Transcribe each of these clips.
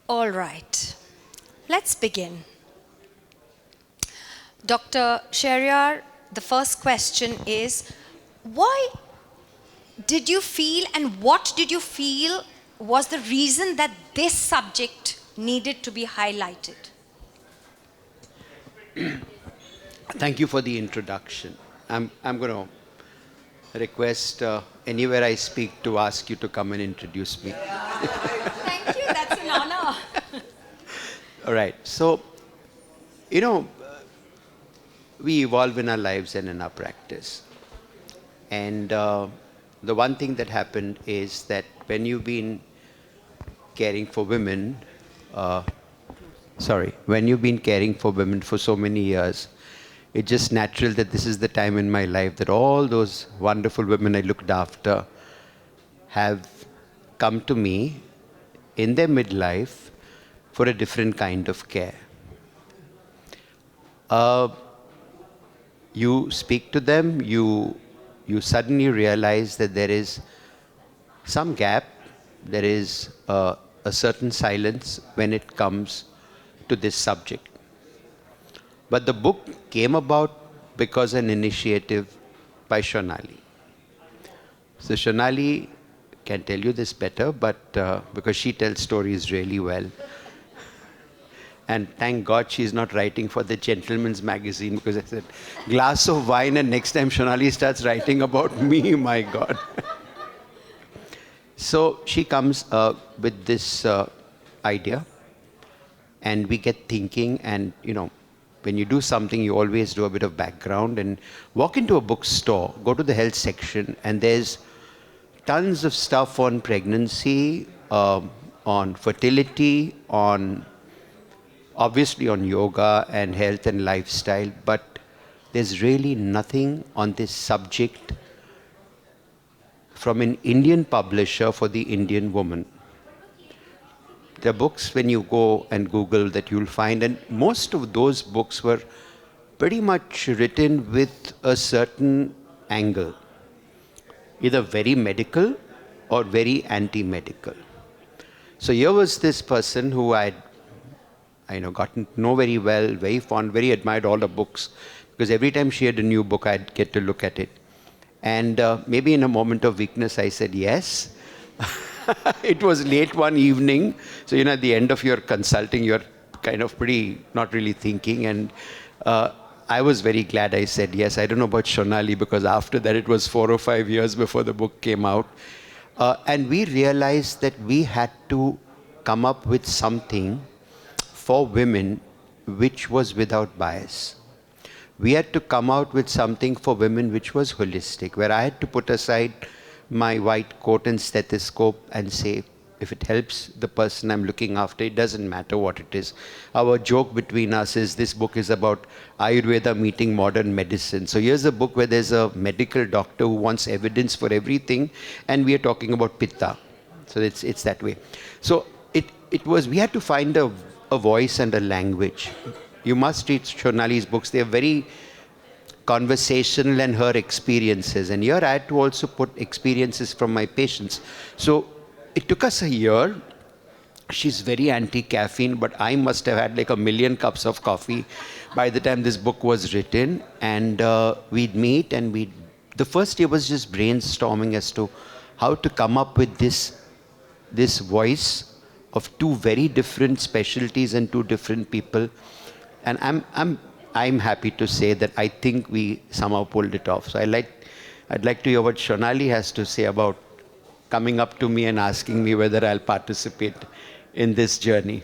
All right, let's begin. Dr. Sheriar, the first question is, why did you feel and what did you feel was the reason that this subject needed to be highlighted? Thank you for the introduction. I'm going to request anywhere I speak to ask you to come and introduce me. Thank you, that's an honor. All right. So, you know, we evolve in our lives and in our practice. And the one thing that happened is that when you've been caring for women, when you've been caring for women for so many years, it's just natural that this is the time in my life that all those wonderful women I looked after have come to me in their midlife for a different kind of care. You speak to them, you suddenly realize that there is some gap, there is a certain silence when it comes to this subject. But the book came about because an initiative by Shonali. So Shonali can tell you this better, but because she tells stories really well. And thank God she's not writing for the Gentleman's Magazine, because I said, glass of wine, and next time Shonali starts writing about me, my God. So she comes with this idea, and we get thinking, and when you do something, you always do a bit of background and walk into a bookstore, go to the health section, and there's tons of stuff on pregnancy, on fertility, obviously on yoga and health and lifestyle, but there's really nothing on this subject from an Indian publisher for the Indian woman. There are books when you go and Google that you'll find, and most of those books were pretty much written with a certain angle, either very medical or very anti-medical. So here was this person who I'd gotten to know very well, very fond, very admired all the books, because every time she had a new book, I'd get to look at it. And maybe in a moment of weakness, I said yes. It was late one evening, so at the end of your consulting, you're kind of pretty not really thinking, and I was very glad I said yes. I don't know about Shonali, because after that it was 4 or 5 years before the book came out, and we realized that we had to come up with something for women which was without bias. We had to come out with something for women which was holistic, where I had to put aside my white coat and stethoscope and say, if it helps the person I'm looking after, it doesn't matter what it is. Our joke between us is this book is about Ayurveda meeting modern medicine. So here's a book where there's a medical doctor who wants evidence for everything, and we are talking about pitta. So it's that way. So we had to find a voice and a language. You must read Shonali's books. They are very conversational, and her experiences. And here I had to also put experiences from my patients. So it took us a year. She's very anti-caffeine, but I must have had like 1 million cups of coffee by the time this book was written. And we'd meet, and the first year was just brainstorming as to how to come up with this voice of two very different specialties and two different people. And I'm happy to say that I think we somehow pulled it off. So I'd like to hear what Shonali has to say about coming up to me and asking me whether I'll participate in this journey.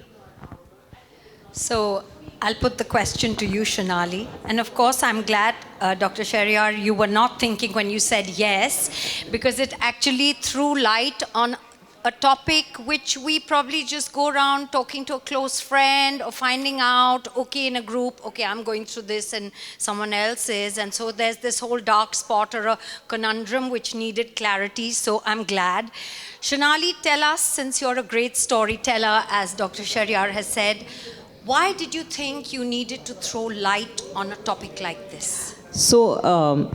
So I'll put the question to you, Shonali. And of course, I'm glad, Dr. Sheriar, you were not thinking when you said yes, because it actually threw light on a topic which we probably just go around talking to a close friend or finding out, okay, in a group, okay, I'm going through this and someone else is. And so there's this whole dark spot or a conundrum which needed clarity. So I'm glad. Shonali, tell us, since you're a great storyteller, as Dr. Sheriar has said, why did you think you needed to throw light on a topic like this? So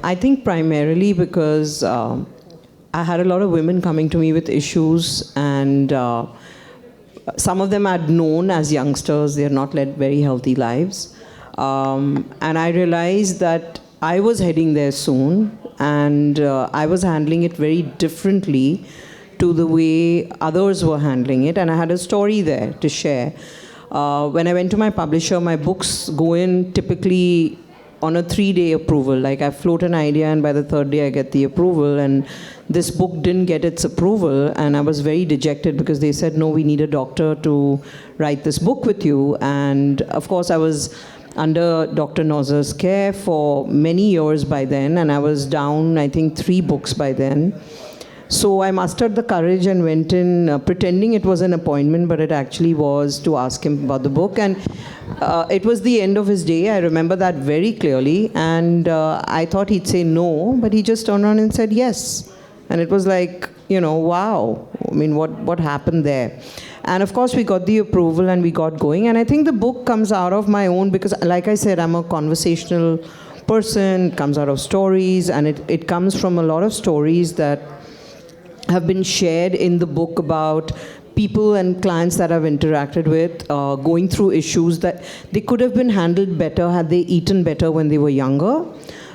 I think primarily because I had a lot of women coming to me with issues, and some of them I'd known as youngsters. They had not led very healthy lives. And I realized that I was heading there soon, and I was handling it very differently to the way others were handling it. And I had a story there to share. When I went to my publisher, my books go in typically on a 3-day approval. Like, I float an idea, and by the 3rd day I get the approval. And this book didn't get its approval, and I was very dejected because they said, no, we need a doctor to write this book with you. And of course, I was under Dr. Nozer's care for many years by then, and I was down, I think, 3 books by then. So I mustered the courage and went in pretending it was an appointment, but it actually was to ask him about the book. And it was the end of his day. I remember that very clearly. And I thought he'd say no, but he just turned around and said yes. And it was like, wow. I mean, what happened there? And of course, we got the approval and we got going. And I think the book comes out of my own, because like I said, I'm a conversational person, it comes out of stories, and it comes from a lot of stories that have been shared in the book about people and clients that I've interacted with, going through issues that they could have been handled better had they eaten better when they were younger,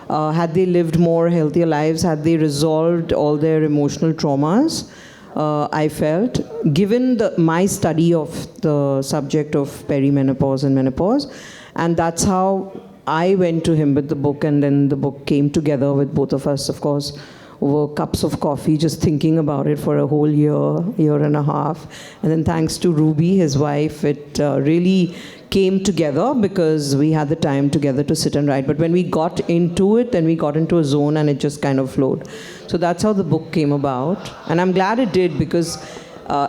had they lived more healthier lives, had they resolved all their emotional traumas. I felt, given my study of the subject of perimenopause and menopause, and that's how I went to him with the book, and then the book came together with both of us, of course, over cups of coffee, just thinking about it for a whole year and a half. And then thanks to Ruby, his wife, it really came together because we had the time together to sit and write. But when we got into it, then we got into a zone and it just kind of flowed. So that's how the book came about. And I'm glad it did, because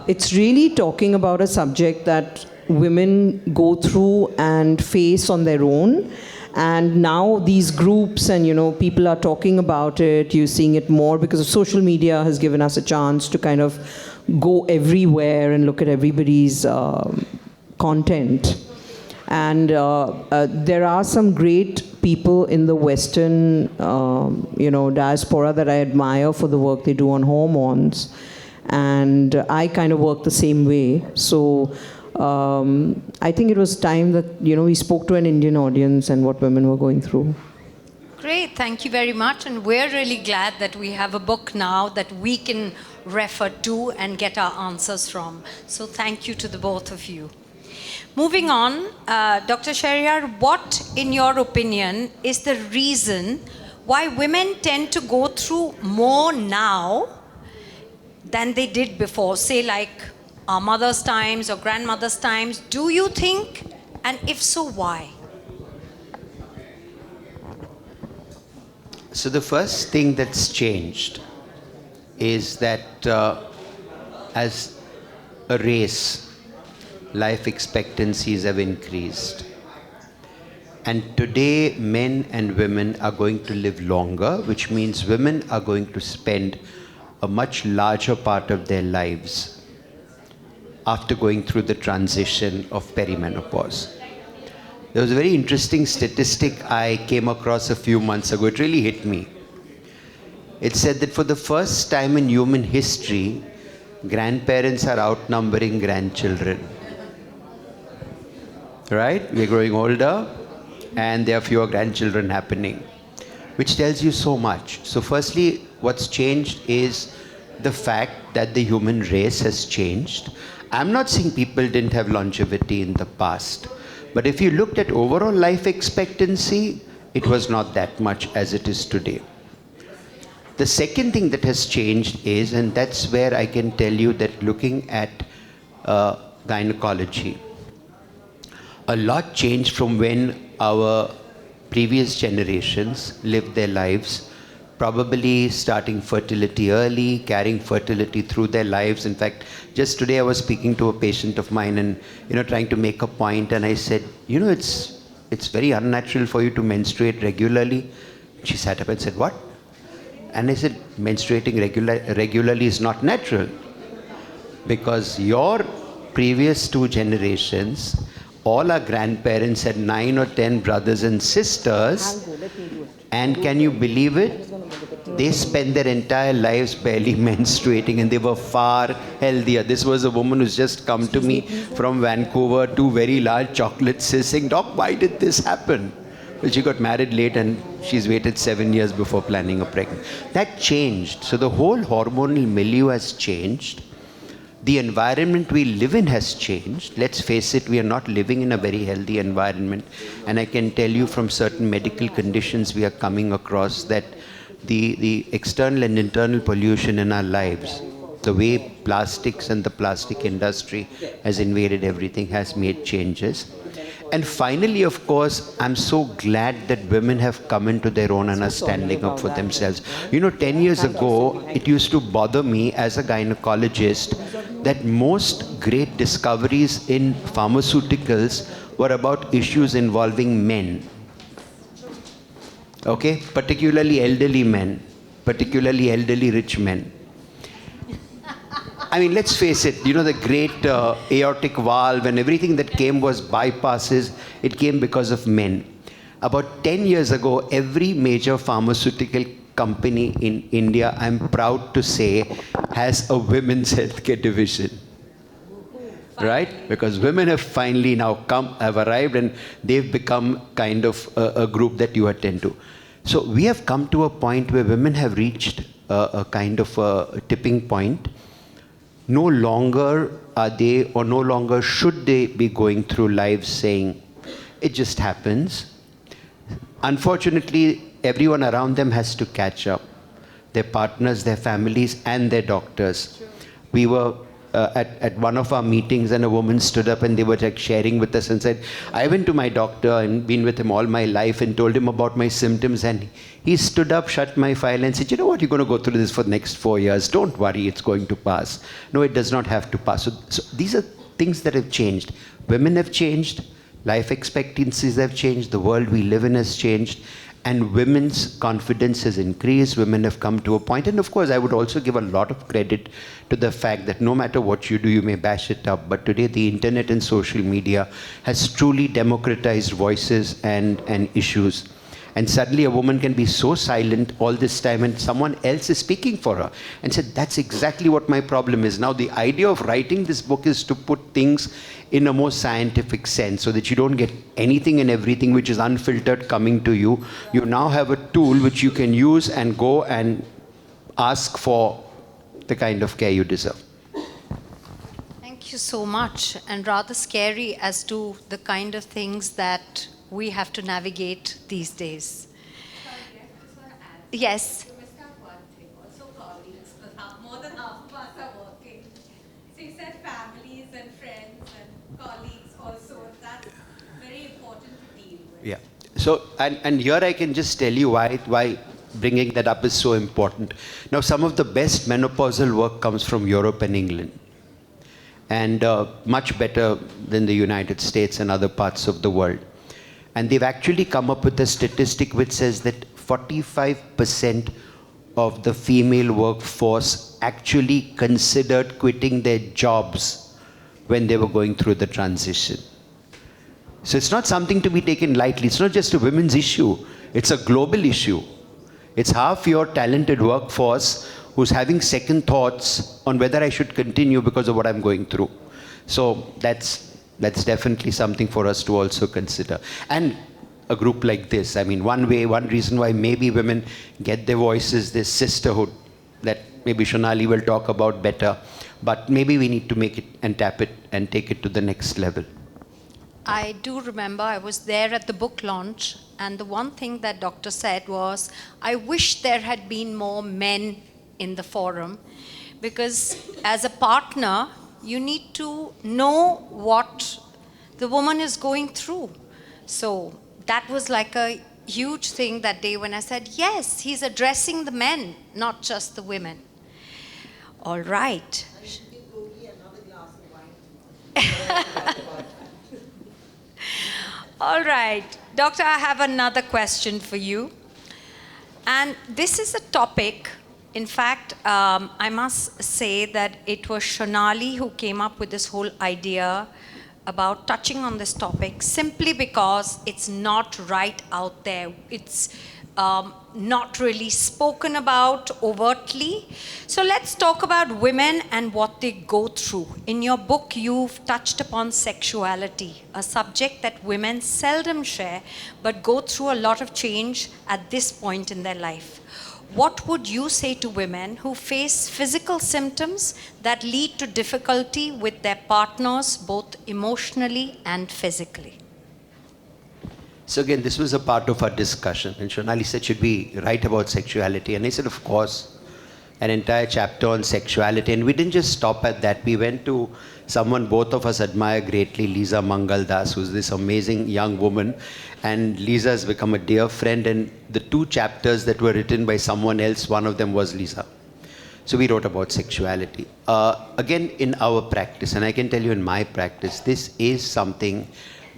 it's really talking about a subject that women go through and face on their own. And now these groups and, people are talking about it. You're seeing it more because social media has given us a chance to kind of go everywhere and look at everybody's content. And there are some great people in the Western, diaspora that I admire for the work they do on hormones. And I kind of work the same way. So I think it was time that, we spoke to an Indian audience and what women were going through. Great, thank you very much. And we're really glad that we have a book now that we can refer to and get our answers from. So thank you to the both of you. Moving on, Dr. Sheriar, what, in your opinion, is the reason why women tend to go through more now than they did before, say like our mother's times or grandmother's times? Do you think, and if so, why? So the first thing that's changed is that as a race, life expectancies have increased. And today, men and women are going to live longer, which means women are going to spend a much larger part of their lives after going through the transition of perimenopause. There was a very interesting statistic I came across a few months ago. It really hit me. It said that for the first time in human history, grandparents are outnumbering grandchildren. Right? We're growing older, and there are fewer grandchildren happening, which tells you so much. So firstly, what's changed is the fact that the human race has changed. I'm not saying people didn't have longevity in the past, but if you looked at overall life expectancy, it was not that much as it is today. The second thing that has changed is, and that's where I can tell you that looking at gynecology, a lot changed from when our previous generations lived their lives, probably starting fertility early, carrying fertility through their lives. In fact, just today I was speaking to a patient of mine and, trying to make a point, and I said, it's very unnatural for you to menstruate regularly. She sat up and said, what? And I said, menstruating regularly is not natural, because your previous 2 generations, all our grandparents had 9 or 10 brothers and sisters. And can you believe it? they spent their entire lives barely menstruating and they were far healthier. This was a woman who's just come to me from Vancouver, 2 very large chocolates, saying, Doc, why did this happen? Well, she got married late and she's waited 7 years before planning a pregnancy. That changed. So the whole hormonal milieu has changed. The environment we live in has changed. Let's face it, we are not living in a very healthy environment. And I can tell you from certain medical conditions we are coming across that the external and internal pollution in our lives, the way plastics and the plastic industry has invaded everything, has made changes. And finally, of course, I'm so glad that women have come into their own and are standing up for themselves. 10 years ago, it used to bother me as a gynecologist that most great discoveries in pharmaceuticals were about issues involving men. Okay? Particularly elderly men, particularly elderly rich men. I mean, let's face it, the great aortic valve and everything that came was bypasses. It came because of men. About 10 years ago, every major pharmaceutical company in India, I'm proud to say, has a women's healthcare division. Right? Because women have finally now have arrived and they've become kind of a group that you attend to. So we have come to a point where women have reached a kind of a tipping point. No longer are they, or no longer should they be going through life saying, it just happens. Unfortunately, everyone around them has to catch up. Their partners, their families, and their doctors. We were at one of our meetings and a woman stood up and they were like sharing with us and said, I went to my doctor and been with him all my life and told him about my symptoms, and he stood up, shut my file and said, you know what, you're going to go through this for the next 4 years. Don't worry, it's going to pass. No, it does not have to pass. So these are things that have changed. Women have changed. Life expectancies have changed. The world we live in has changed. And women's confidence has increased. Women have come to a point. And of course, I would also give a lot of credit to the fact that no matter what you do, you may bash it up. But today, the internet and social media has truly democratized voices and issues. And suddenly a woman can be so silent all this time and someone else is speaking for her and said, that's exactly what my problem is. Now, the idea of writing this book is to put things in a more scientific sense so that you don't get anything and everything which is unfiltered coming to you. You now have a tool which you can use and go and ask for the kind of care you deserve. Thank you so much. And rather scary as to the kind of things that we have to navigate these days. Yes. So missed out one thing. Also, colleagues, because more than half of us are working. So you said families and friends and colleagues also. That's very important to deal with. Yeah. So, and here I can just tell you why bringing that up is so important. Now, some of the best menopausal work comes from Europe and England, and much better than the United States and other parts of the world. And they've actually come up with a statistic which says that 45% of the female workforce actually considered quitting their jobs when they were going through the transition. So it's not something to be taken lightly. It's not just a women's issue. It's a global issue. It's half your talented workforce who's having second thoughts on whether I should continue because of what I'm going through. So that's definitely something for us to also consider. And a group like this, I mean, one reason why maybe women get their voices, this sisterhood that maybe Shonali will talk about better, but maybe we need to make it and tap it and take it to the next level. I do remember I was there at the book launch, and the one thing that Doctor said was, I wish there had been more men in the forum, because as a partner, you need to know what the woman is going through. So that was like a huge thing that day when I said, yes, he's addressing the men, not just the women. All right. All right. Doctor, I have another question for you. And this is a topic. In fact, I must say that it was Shonali who came up with this whole idea about touching on this topic simply because it's not right out there. It's not really spoken about overtly. So let's talk about women and what they go through. In your book, you've touched upon sexuality, a subject that women seldom share, but go through a lot of change at this point in their life. What would you say to women who face physical symptoms that lead to difficulty with their partners, both emotionally and physically? So again, this was a part of our discussion. And Shonali said, should we write about sexuality? And I said, of course. An entire chapter on sexuality. And we didn't just stop at that. We went to someone both of us admire greatly, Lisa Mangaldas, who's this amazing young woman. And Lisa has become a dear friend. And the 2 chapters that were written by someone else, one of them was Lisa. So we wrote about sexuality. Again, in our practice, and I can tell you in my practice, this is something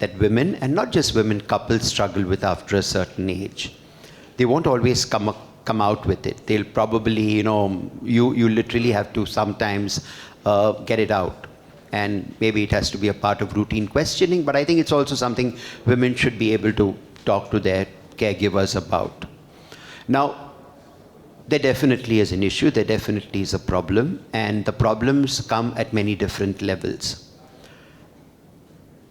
that women, and not just women, couples struggle with after a certain age. They won't always come out with it. They'll probably, you literally have to sometimes get it out. And maybe it has to be a part of routine questioning, but I think it's also something women should be able to talk to their caregivers about. Now, there definitely is an issue, there definitely is a problem, and the problems come at many different levels.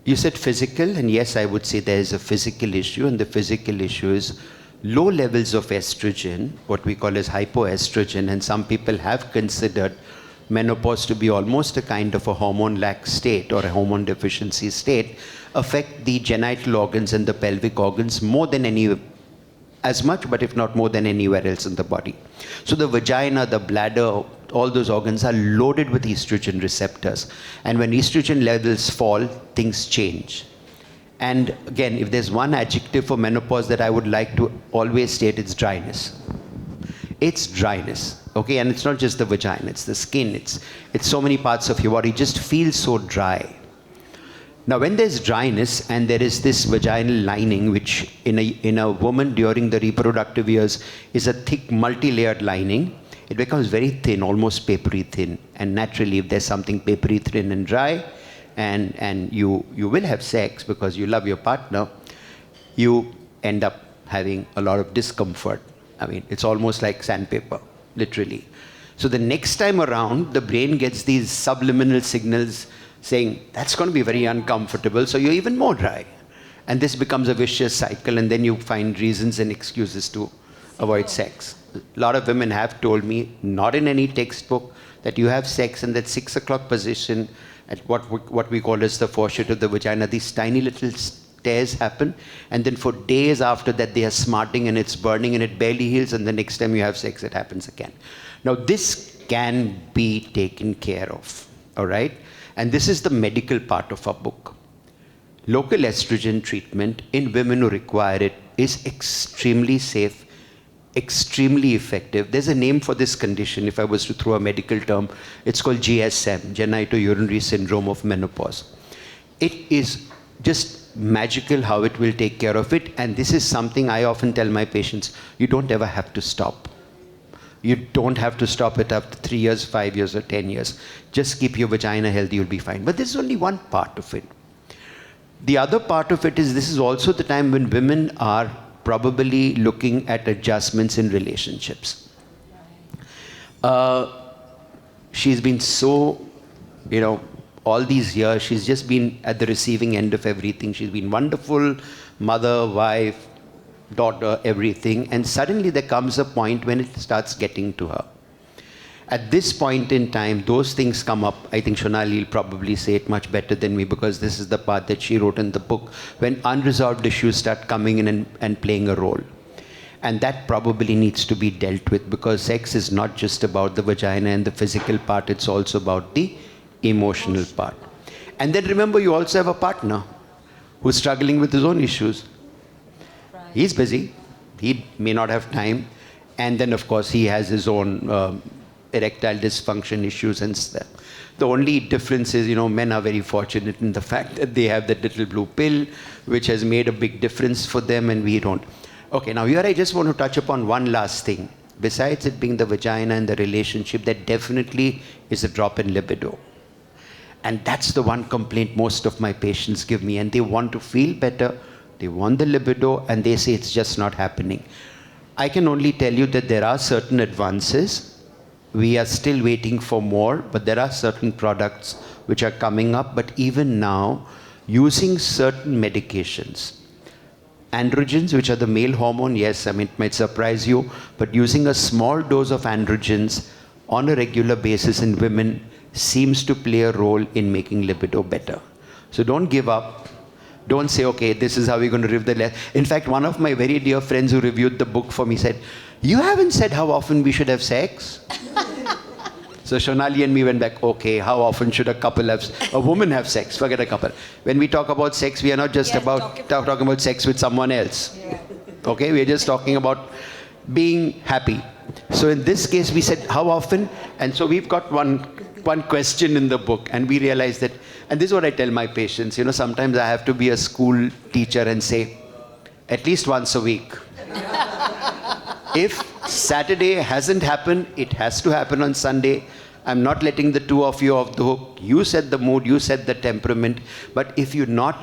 You said physical, and yes, I would say there is a physical issue, and the physical issue is low levels of estrogen, what we call as hypoestrogen, and some people have considered menopause to be almost a kind of a hormone lack state or a hormone deficiency state, affect the genital organs and the pelvic organs more than as much, but if not more than anywhere else in the body. So the vagina, the bladder, all those organs are loaded with estrogen receptors. And when estrogen levels fall, things change. And again, if there's one adjective for menopause that I would like to always state, it's dryness. It's dryness, okay? And it's not just the vagina, it's the skin, it's so many parts of your body just feel so dry. Now, when there's dryness and there is this vaginal lining, which in a woman during the reproductive years is a thick multi-layered lining, it becomes very thin, almost papery thin. And naturally, if there's something papery thin and dry, and you will have sex because you love your partner, you end up having a lot of discomfort. I mean, it's almost like sandpaper, literally. So the next time around, the brain gets these subliminal signals saying, that's going to be very uncomfortable, so you're even more dry. And this becomes a vicious cycle, and then you find reasons and excuses to avoid sex. A lot of women have told me, not in any textbook, that you have sex in that 6 o'clock position at what we call as the fourchette of the vagina. These tiny little tears happen, and then for days after that they are smarting and it's burning and it barely heals, and the next time you have sex it happens again. Now this can be taken care of, all right? And this is the medical part of our book. Local estrogen treatment in women who require it is extremely safe, extremely effective. There's a name for this condition, if I was to throw a medical term. It's called GSM, genitourinary syndrome of menopause. It is just magical how it will take care of it, and this is something I often tell my patients, you don't ever have to stop. You don't have to stop it after 3 years, 5 years, or 10 years. Just keep your vagina healthy, you'll be fine. But this is only one part of it. The other part of it is this is also the time when women are probably looking at adjustments in relationships. She's been so, all these years, she's just been at the receiving end of everything. She's been wonderful, mother, wife, daughter, everything. And suddenly there comes a point when it starts getting to her. At this point in time, those things come up. I think Shonali will probably say it much better than me, because this is the part that she wrote in the book, when unresolved issues start coming in and playing a role. And that probably needs to be dealt with, because sex is not just about the vagina and the physical part, it's also about the emotional part. And then remember, you also have a partner who's struggling with his own issues. He's busy, he may not have time, and then of course he has his own erectile dysfunction issues and stuff. The only difference is, men are very fortunate in the fact that they have that little blue pill, which has made a big difference for them, and we don't. Okay, now here I just want to touch upon one last thing. Besides it being the vagina and the relationship, there definitely is a drop in libido. And that's the one complaint most of my patients give me, and they want to feel better, they want the libido, and they say it's just not happening. I can only tell you that there are certain advances. We are still waiting for more, but there are certain products which are coming up. But even now, using certain medications, androgens, which are the male hormone, yes, I mean, it might surprise you, but using a small dose of androgens on a regular basis in women seems to play a role in making libido better. So don't give up. Don't say, okay, this is how we're going to review the. In fact, one of my very dear friends who reviewed the book for me said, you haven't said how often we should have sex. So Shonali and me went back, okay, how often should a woman have sex? Forget a couple. When we talk about sex, we are not just talking about sex with someone else. Yeah. Okay, we are just talking about being happy. So in this case, we said, how often? And so we've got one question in the book, and we realized that, and this is what I tell my patients, sometimes I have to be a school teacher and say, at least once a week. If Saturday hasn't happened, it has to happen on Sunday. I'm not letting the two of you off the hook. You set the mood, you set the temperament. But if you're not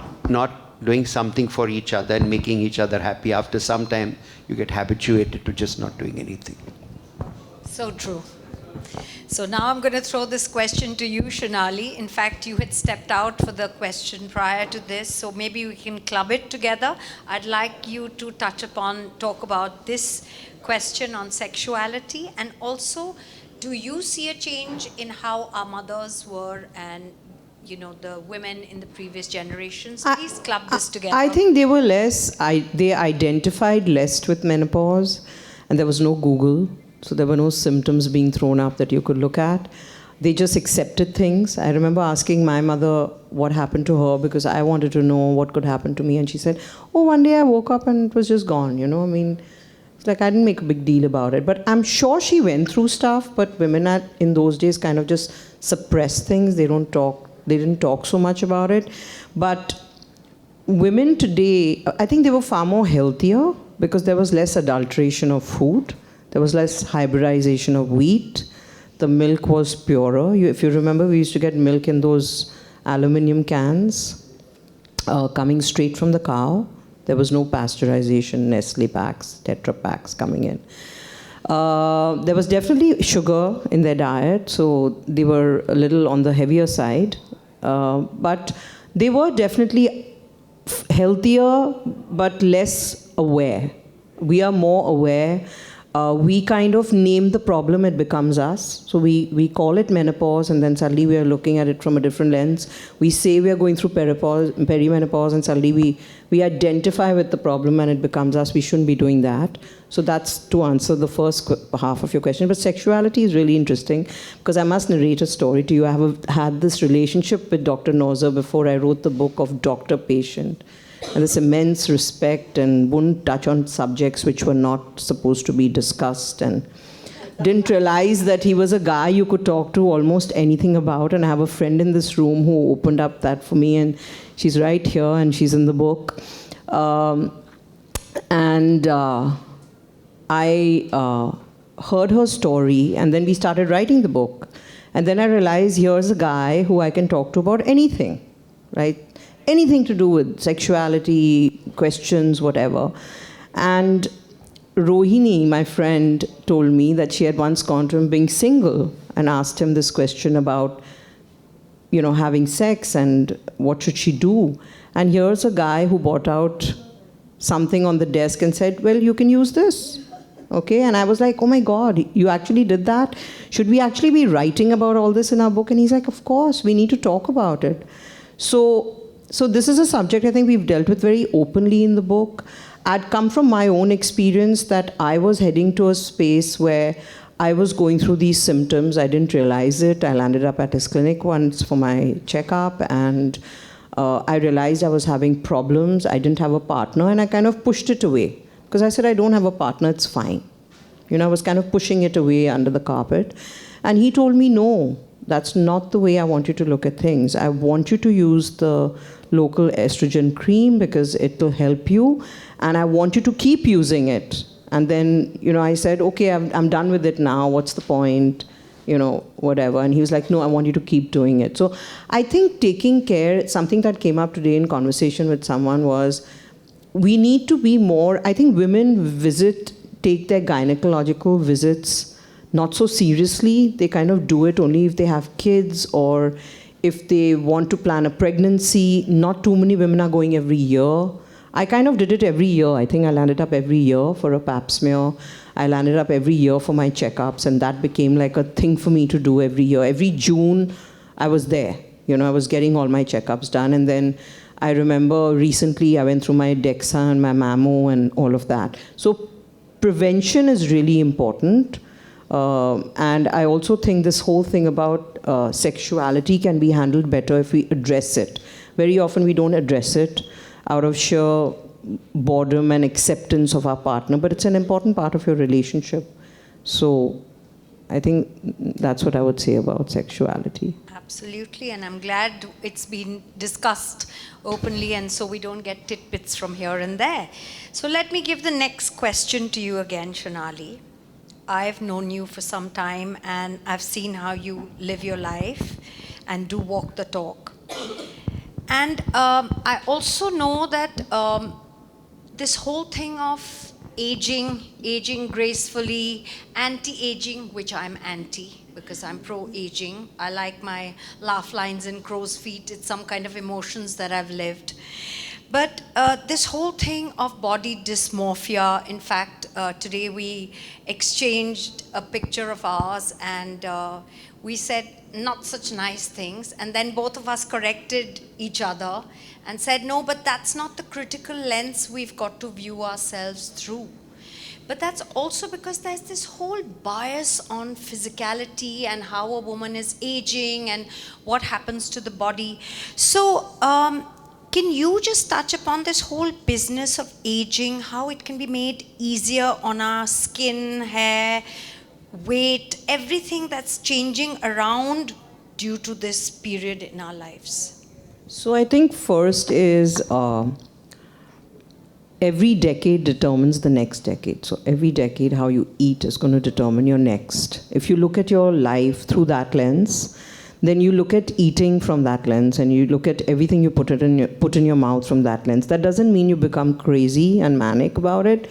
doing something for each other and making each other happy, after some time, you get habituated to just not doing anything. So true. So now I'm going to throw this question to you, Shonali. In fact, you had stepped out for the question prior to this, so maybe we can club it together. I'd like you to talk about this question on sexuality, and also, do you see a change in how our mothers were and the women in the previous generations? Please club this together. I think they were less, they identified less with menopause, and there was no Google. So there were no symptoms being thrown up that you could look at. They just accepted things. I remember asking my mother what happened to her because I wanted to know what could happen to me. And she said, oh, one day I woke up and it was just gone, I mean, it's like I didn't make a big deal about it. But I'm sure she went through stuff, but women in those days kind of just suppressed things. They didn't talk so much about it. But women today, I think they were far more healthier because there was less adulteration of food. There was less hybridization of wheat. The milk was purer. If you remember, we used to get milk in those aluminum cans coming straight from the cow. There was no pasteurization, Nestle packs, Tetra packs coming in. There was definitely sugar in their diet, so they were a little on the heavier side. But they were definitely healthier, but less aware. We are more aware. We kind of name the problem, it becomes us. So we call it menopause, and then suddenly we are looking at it from a different lens. We say we are going through perimenopause, and suddenly we identify with the problem and it becomes us. We shouldn't be doing that. So that's to answer the first half of your question. But sexuality is really interesting because I must narrate a story to you. I have had this relationship with Dr. Nozer before I wrote the book of Doctor-Patient. And this immense respect, and wouldn't touch on subjects which were not supposed to be discussed, and didn't realize that he was a guy you could talk to almost anything about. And I have a friend in this room who opened up that for me, and she's right here and she's in the book. I heard her story, and then we started writing the book. And then I realized here's a guy who I can talk to about anything, right? Anything to do with sexuality, questions, whatever. And Rohini, my friend, told me that she had once gone to him being single and asked him this question about, having sex and what should she do. And here's a guy who brought out something on the desk and said, well, you can use this. Okay, and I was like, oh my God, you actually did that? Should we actually be writing about all this in our book? And he's like, of course, we need to talk about it. So this is a subject I think we've dealt with very openly in the book. I'd come from my own experience that I was heading to a space where I was going through these symptoms. I didn't realize it. I landed up at his clinic once for my checkup, and I realized I was having problems. I didn't have a partner, and I kind of pushed it away because I said, I don't have a partner, it's fine. I was kind of pushing it away under the carpet. And he told me, no, that's not the way I want you to look at things. I want you to use the local estrogen cream because it will help you, and I want you to keep using it. And then, I said, okay, I'm done with it now. What's the point? Whatever. And he was like, no, I want you to keep doing it. So I think taking care, something that came up today in conversation with someone was, we need to be more, I think women visit take their gynecological visits not so seriously. They kind of do it only if they have kids or if they want to plan a pregnancy. Not too many women are going every year. I kind of did it every year. I think I landed up every year for a pap smear. I landed up every year for my checkups, and that became like a thing for me to do every year. Every June, I was there. I was getting all my checkups done. And then I remember recently I went through my DEXA and my mammo and all of that. So prevention is really important. And I also think this whole thing about sexuality can be handled better if we address it. Very often we don't address it out of sheer boredom and acceptance of our partner, but it's an important part of your relationship. So I think that's what I would say about sexuality. Absolutely, and I'm glad it's been discussed openly, and so we don't get tidbits from here and there. So let me give the next question to you again, Shonali. I've known you for some time, and I've seen how you live your life and do walk the talk. And I also know that this whole thing of aging gracefully, anti-aging, which I'm anti, because I'm pro-aging. I like my laugh lines and crow's feet. It's some kind of emotions that I've lived. But this whole thing of body dysmorphia, in fact, today we exchanged a picture of ours and we said not such nice things, and then both of us corrected each other and said, no, but that's not the critical lens we've got to view ourselves through. But that's also because there's this whole bias on physicality and how a woman is aging and what happens to the body. So can you just touch upon this whole business of aging, how it can be made easier on our skin, hair, weight, everything that's changing around due to this period in our lives? So I think first is every decade determines the next decade. So every decade how you eat is going to determine your next. If you look at your life through that lens, then you look at eating from that lens, and you look at everything you put in your mouth from that lens. That doesn't mean you become crazy and manic about it,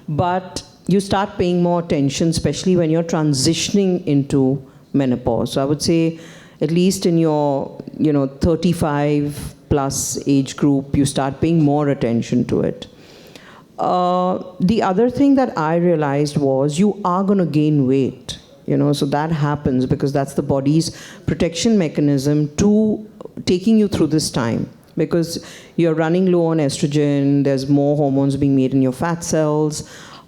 but you start paying more attention, especially when you're transitioning into menopause. So I would say at least in your 35 plus age group, you start paying more attention to it. The other thing that I realized was you are going to gain weight. So that happens because that's the body's protection mechanism to taking you through this time. Because you're running low on estrogen, there's more hormones being made in your fat cells,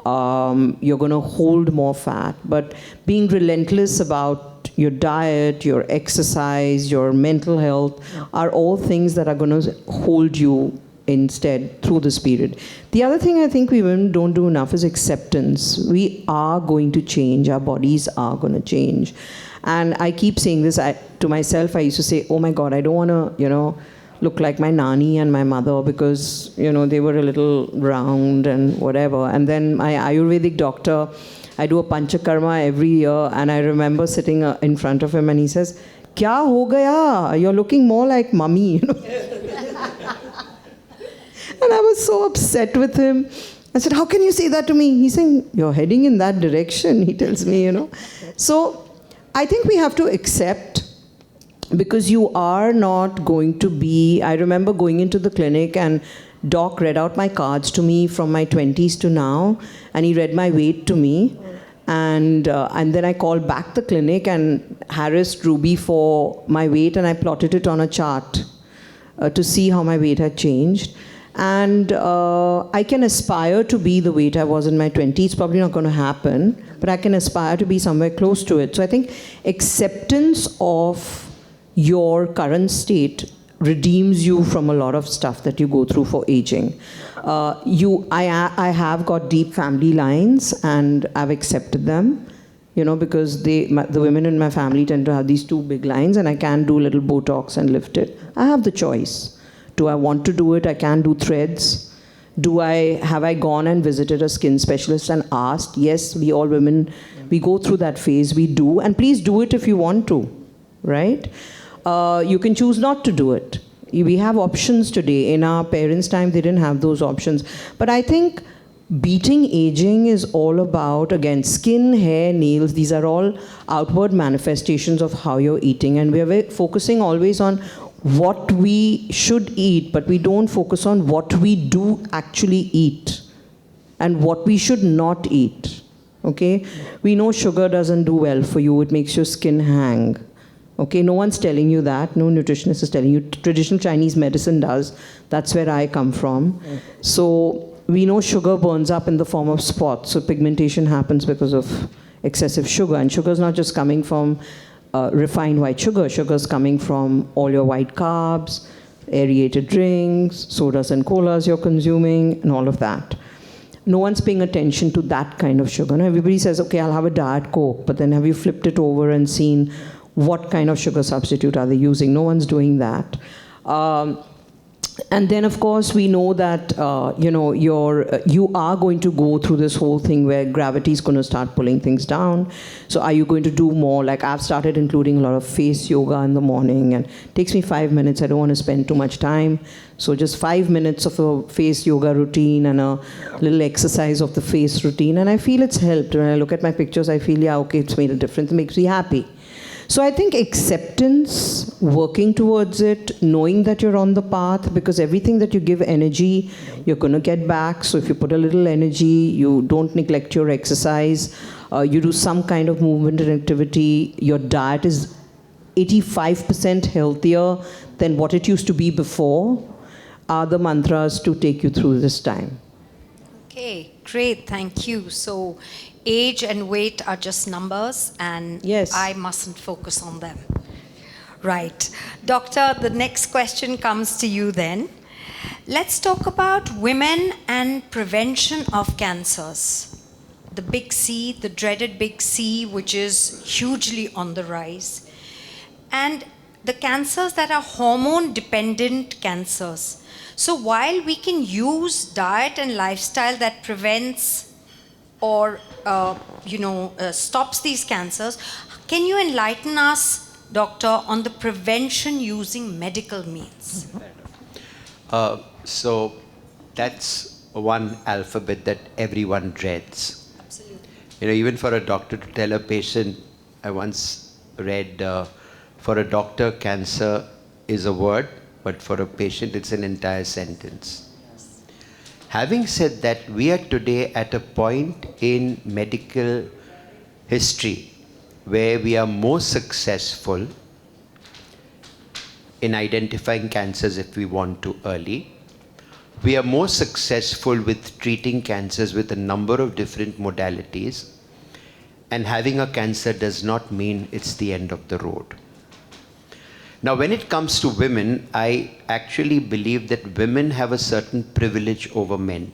you're going to hold more fat. But being relentless about your diet, your exercise, your mental health are all things that are going to hold you instead through this period. The other thing I think we women don't do enough is acceptance. We are going to change. Our bodies are going to change. And I keep saying this to myself. I used to say, oh my God, I don't want to, look like my nani and my mother because, they were a little round and whatever. And then my Ayurvedic doctor, I do a panchakarma every year, and I remember sitting in front of him and he says, "Kya ho gaya? You're looking more like mummy." And I was so upset with him. I said, how can you say that to me? He's saying, you're heading in that direction, he tells me, So I think we have to accept, because you are not going to be... I remember going into the clinic and Doc read out my cards to me from my 20s to now, and he read my weight to me. And then I called back the clinic and harassed Ruby for my weight, and I plotted it on a chart to see how my weight had changed. And I can aspire to be the weight I was in my 20s. It's probably not going to happen, but I can aspire to be somewhere close to it. So I think acceptance of your current state redeems you from a lot of stuff that you go through for aging. I have got deep family lines, and I've accepted them, because the women in my family tend to have these two big lines, and I can do a little Botox and lift it. I have the choice. Do I want to do it? I can do threads. Have I gone and visited a skin specialist and asked? Yes, we all women, we go through that phase, we do. And please do it if you want to, right? You can choose not to do it. We have options today. In our parents' time, they didn't have those options. But I think beating aging is all about, again, skin, hair, nails. These are all outward manifestations of how you're eating. And we're focusing always on what we should eat, but we don't focus on what we do actually eat and what we should not eat. Okay? We know sugar doesn't do well for you. It makes your skin hang. Okay? No one's telling you that. No nutritionist is telling you. Traditional Chinese medicine does. That's where I come from. So we know sugar burns up in the form of spots. So pigmentation happens because of excessive sugar. And sugar is not just coming from refined white sugar. Sugar is coming from all your white carbs, aerated drinks, sodas and colas you're consuming, and all of that. No one's paying attention to that kind of sugar. Now, everybody says, okay, I'll have a Diet Coke, but then have you flipped it over and seen what kind of sugar substitute are they using? No one's doing that. And then, of course, we know that you are going to go through this whole thing where gravity is going to start pulling things down. So are you going to do more? Like, I've started including a lot of face yoga in the morning, and it takes me 5 minutes. I don't want to spend too much time. So just 5 minutes of a face yoga routine and a little exercise of the face routine. And I feel it's helped. When I look at my pictures, I feel, yeah, okay, it's made a difference. It makes me happy. So I think acceptance, working towards it, knowing that you're on the path, because everything that you give energy, you're going to get back. So if you put a little energy, you don't neglect your exercise, you do some kind of movement and activity, your diet is 85% healthier than what it used to be before, are the mantras to take you through this time. Okay, great, thank you. So age and weight are just numbers, and yes, I mustn't focus on them. Right. Doctor, the next question comes to you then. Let's talk about women and prevention of cancers. The big C, the dreaded big C, which is hugely on the rise. And the cancers that are hormone-dependent cancers. So while we can use diet and lifestyle that prevents or stops these cancers, can you enlighten us, doctor, on the prevention using medical means? So that's one alphabet that everyone dreads. Absolutely. Even for a doctor to tell a patient, I once read, for a doctor, cancer is a word, but for a patient, it's an entire sentence. Having said that, we are today at a point in medical history where we are more successful in identifying cancers if we want to early. We are more successful with treating cancers with a number of different modalities. And having a cancer does not mean it's the end of the road. Now, when it comes to women, I actually believe that women have a certain privilege over men.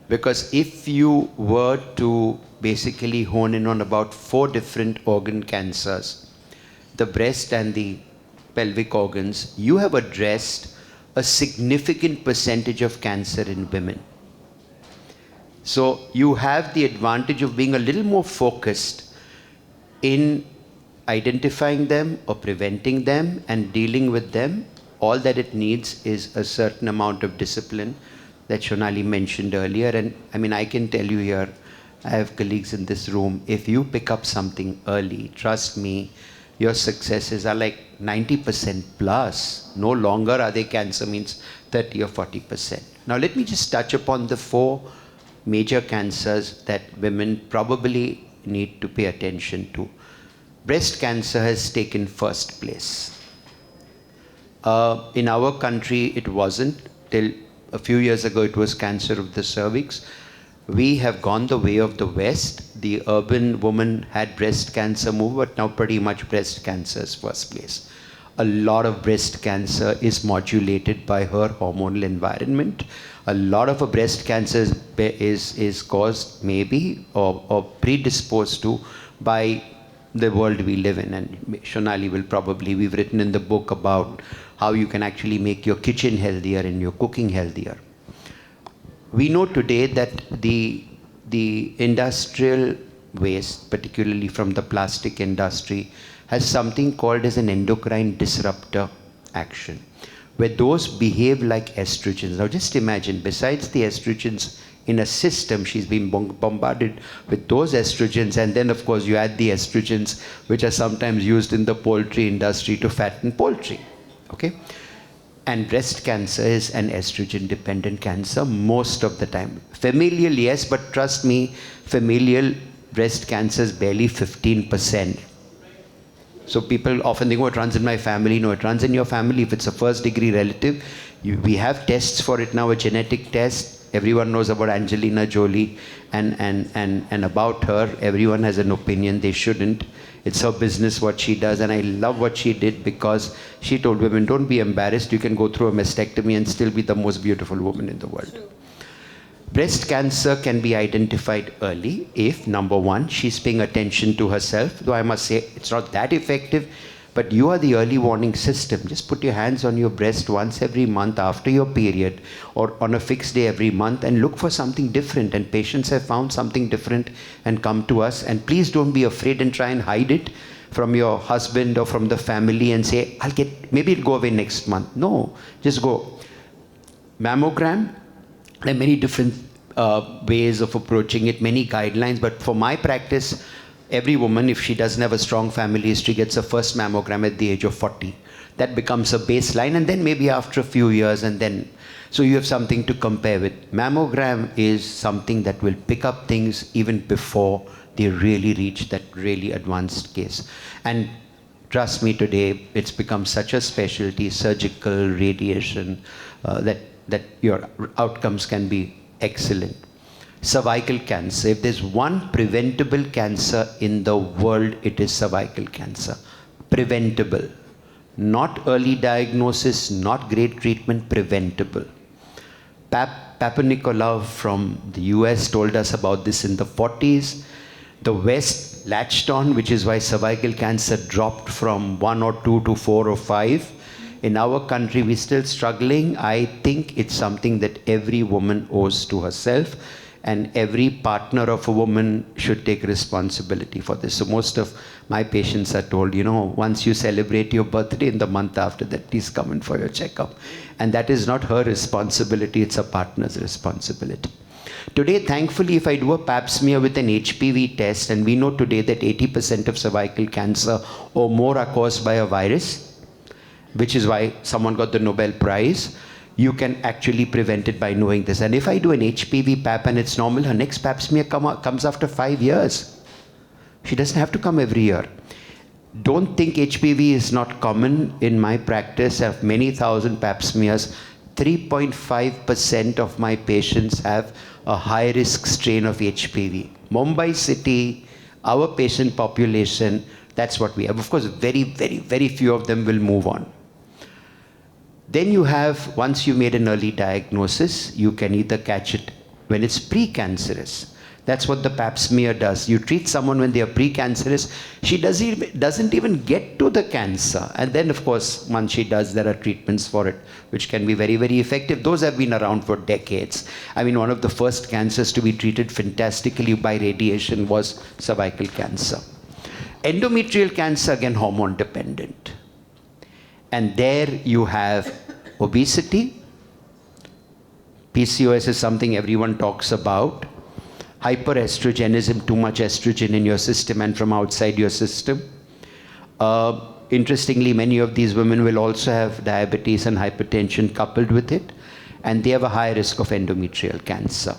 Because if you were to basically hone in on about 4 different organ cancers, the breast and the pelvic organs, you have addressed a significant percentage of cancer in women. So you have the advantage of being a little more focused in identifying them or preventing them and dealing with them. All that it needs is a certain amount of discipline that Shonali mentioned earlier. And I mean, I can tell you here, I have colleagues in this room, if you pick up something early, trust me, your successes are like 90% plus. No longer are they cancer means 30 or 40%. Now let me just touch upon the 4 major cancers that women probably need to pay attention to. Breast cancer has taken first place. In our country, it wasn't. Till a few years ago, it was cancer of the cervix. We have gone the way of the West. The urban woman had breast cancer move, but now pretty much breast cancer is first place. A lot of breast cancer is modulated by her hormonal environment. A lot of a breast cancer is caused maybe or predisposed to by the world we live in. And Shonali will probably, we've written in the book about how you can actually make your kitchen healthier and your cooking healthier. We know today that the industrial waste, particularly from the plastic industry, has something called as an endocrine disruptor action, where those behave like estrogens. Now just imagine, besides the estrogens in a system, she's been bombarded with those estrogens, and then of course you add the estrogens which are sometimes used in the poultry industry to fatten poultry. Okay? And breast cancer is an estrogen dependent cancer most of the time. Familial, yes, but trust me, familial breast cancer is barely 15%. So people often think, oh, it runs in my family. No, it runs in your family. If it's a first degree relative, we have tests for it now, a genetic test. Everyone knows about Angelina Jolie and about her. Everyone has an opinion. They shouldn't. It's her business what she does, and I love what she did because she told women, don't be embarrassed. You can go through a mastectomy and still be the most beautiful woman in the world. True. Breast cancer can be identified early if, number one, she's paying attention to herself, though I must say it's not that effective, but you are the early warning system. Just put your hands on your breast once every month after your period or on a fixed day every month and look for something different. And patients have found something different and come to us. And please don't be afraid and try and hide it from your husband or from the family and say, maybe it'll go away next month. No, just go. Mammogram, there are many different ways of approaching it, many guidelines, but for my practice, every woman, if she doesn't have a strong family history, gets a first mammogram at the age of 40. That becomes a baseline, and then maybe after a few years, and then, so you have something to compare with. Mammogram is something that will pick up things even before they really reach that really advanced case. And trust me, today, it's become such a specialty, surgical, radiation, that your outcomes can be excellent. Cervical cancer. If there's one preventable cancer in the world, it is cervical cancer. Preventable. Not early diagnosis, not great treatment, preventable. Papa Nicolau from the US told us about this in the 40s. The West latched on, which is why cervical cancer dropped from 1 or 2 to 4 or 5. In our country, we're still struggling. I think it's something that every woman owes to herself, and every partner of a woman should take responsibility for this. So most of my patients are told, once you celebrate your birthday, in the month after that, please come in for your checkup. And that is not her responsibility, it's a partner's responsibility. Today, thankfully, if I do a pap smear with an HPV test, and we know today that 80% of cervical cancer or more are caused by a virus, which is why someone got the Nobel Prize, you can actually prevent it by knowing this. And if I do an HPV pap and it's normal, her next pap smear comes after 5 years. She doesn't have to come every year. Don't think HPV is not common. In my practice, I have many thousand pap smears. 3.5% of my patients have a high-risk strain of HPV. Mumbai city, our patient population, that's what we have. Of course, very, very, very few of them will move on. Then you have, once you made an early diagnosis, you can either catch it when it's precancerous. That's what the pap smear does. You treat someone when they are precancerous, she doesn't even get to the cancer. And then, of course, once she does, there are treatments for it, which can be very, very effective. Those have been around for decades. I mean, one of the first cancers to be treated fantastically by radiation was cervical cancer. Endometrial cancer, again, hormone dependent. And there you have obesity. PCOS is something everyone talks about. Hyperestrogenism, too much estrogen in your system and from outside your system. Interestingly, many of these women will also have diabetes and hypertension coupled with it, and they have a high risk of endometrial cancer.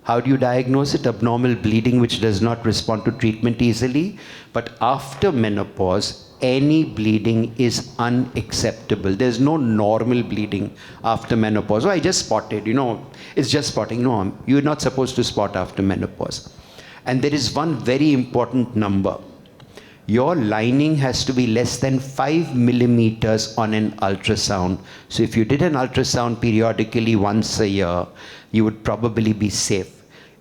How do you diagnose it? Abnormal bleeding which does not respond to treatment easily. But after menopause, any bleeding is unacceptable. There's no normal bleeding after menopause. Oh, I just spotted, it's just spotting. No, you're not supposed to spot after menopause. And there is one very important number. Your lining has to be less than 5 millimeters on an ultrasound. So if you did an ultrasound periodically once a year, you would probably be safe.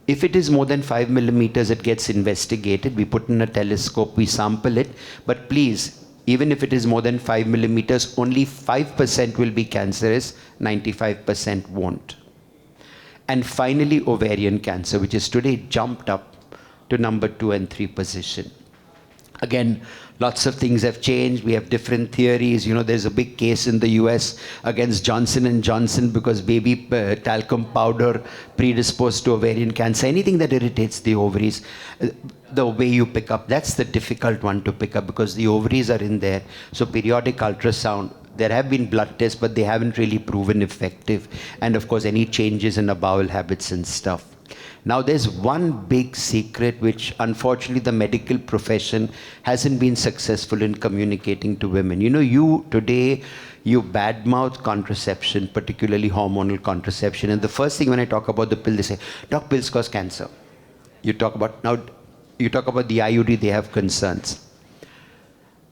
If it is more than 5 millimeters, it gets investigated. We put in a telescope, we sample it. But please, even if it is more than 5 millimeters, only 5% will be cancerous, 95% won't. And finally, ovarian cancer, which is today jumped up to number 2 and 3 position. Again, lots of things have changed. We have different theories. You know, there's a big case in the US against Johnson & Johnson because baby talcum powder predisposed to ovarian cancer. Anything that irritates the ovaries, the way you pick up, that's the difficult one to pick up because the ovaries are in there. So periodic ultrasound, there have been blood tests, but they haven't really proven effective. And of course, any changes in the bowel habits and stuff. Now, there's one big secret which, unfortunately, the medical profession hasn't been successful in communicating to women. You know, you badmouth contraception, particularly hormonal contraception. And the first thing when I talk about the pill, they say, "Doc, pills cause cancer." You talk about the IUD, they have concerns.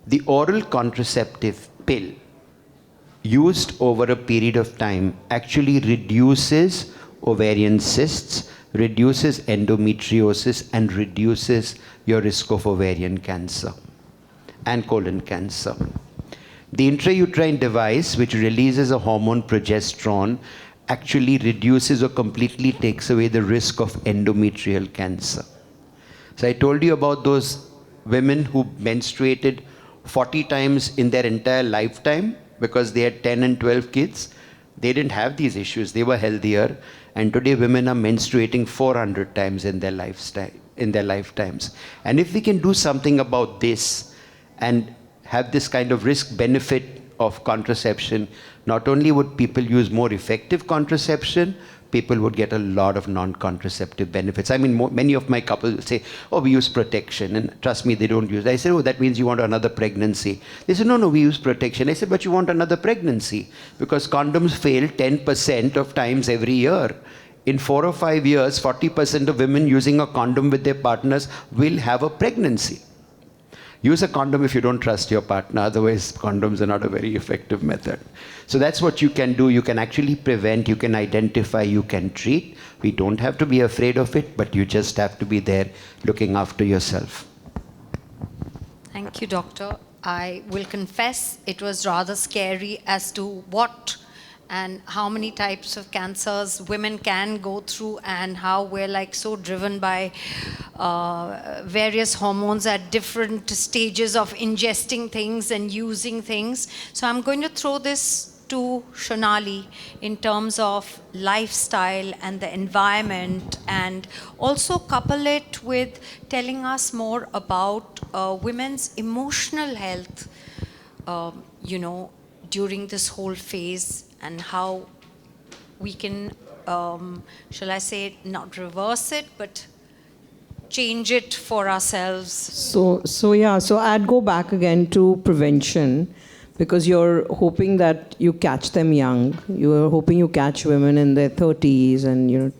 The oral contraceptive pill used over a period of time actually reduces ovarian cysts, reduces endometriosis, and reduces your risk of ovarian cancer and colon cancer. The intrauterine device, which releases a hormone progesterone, actually reduces or completely takes away the risk of endometrial cancer. So I told you about those women who menstruated 40 times in their entire lifetime because they had 10 and 12 kids. They didn't have these issues. They were healthier. And today women are menstruating 400 times in their lifetimes. And if we can do something about this and have this kind of risk benefit of contraception, not only would people use more effective contraception, people would get a lot of non-contraceptive benefits. I mean, many of my couples say, "Oh, we use protection." And trust me, they don't use it. I said, "Oh, that means you want another pregnancy." They said, "No, we use protection." I said, "But you want another pregnancy because condoms fail 10% of times every year. In 4 or 5 years, 40% of women using a condom with their partners will have a pregnancy." Use a condom if you don't trust your partner. Otherwise, condoms are not a very effective method. So that's what you can do. You can actually prevent, you can identify, you can treat. We don't have to be afraid of it, but you just have to be there looking after yourself. Thank you, doctor. I will confess it was rather scary as to what and how many types of cancers women can go through and how we're like so driven by various hormones at different stages of ingesting things and using things. So I'm going to throw this to Shonali in terms of lifestyle and the environment, and also couple it with telling us more about women's emotional health, during this whole phase, and how we can, shall I say, not reverse it, but change it for ourselves. So I'd go back again to prevention, because you're hoping that you catch them young. You're hoping you catch women in their 30s and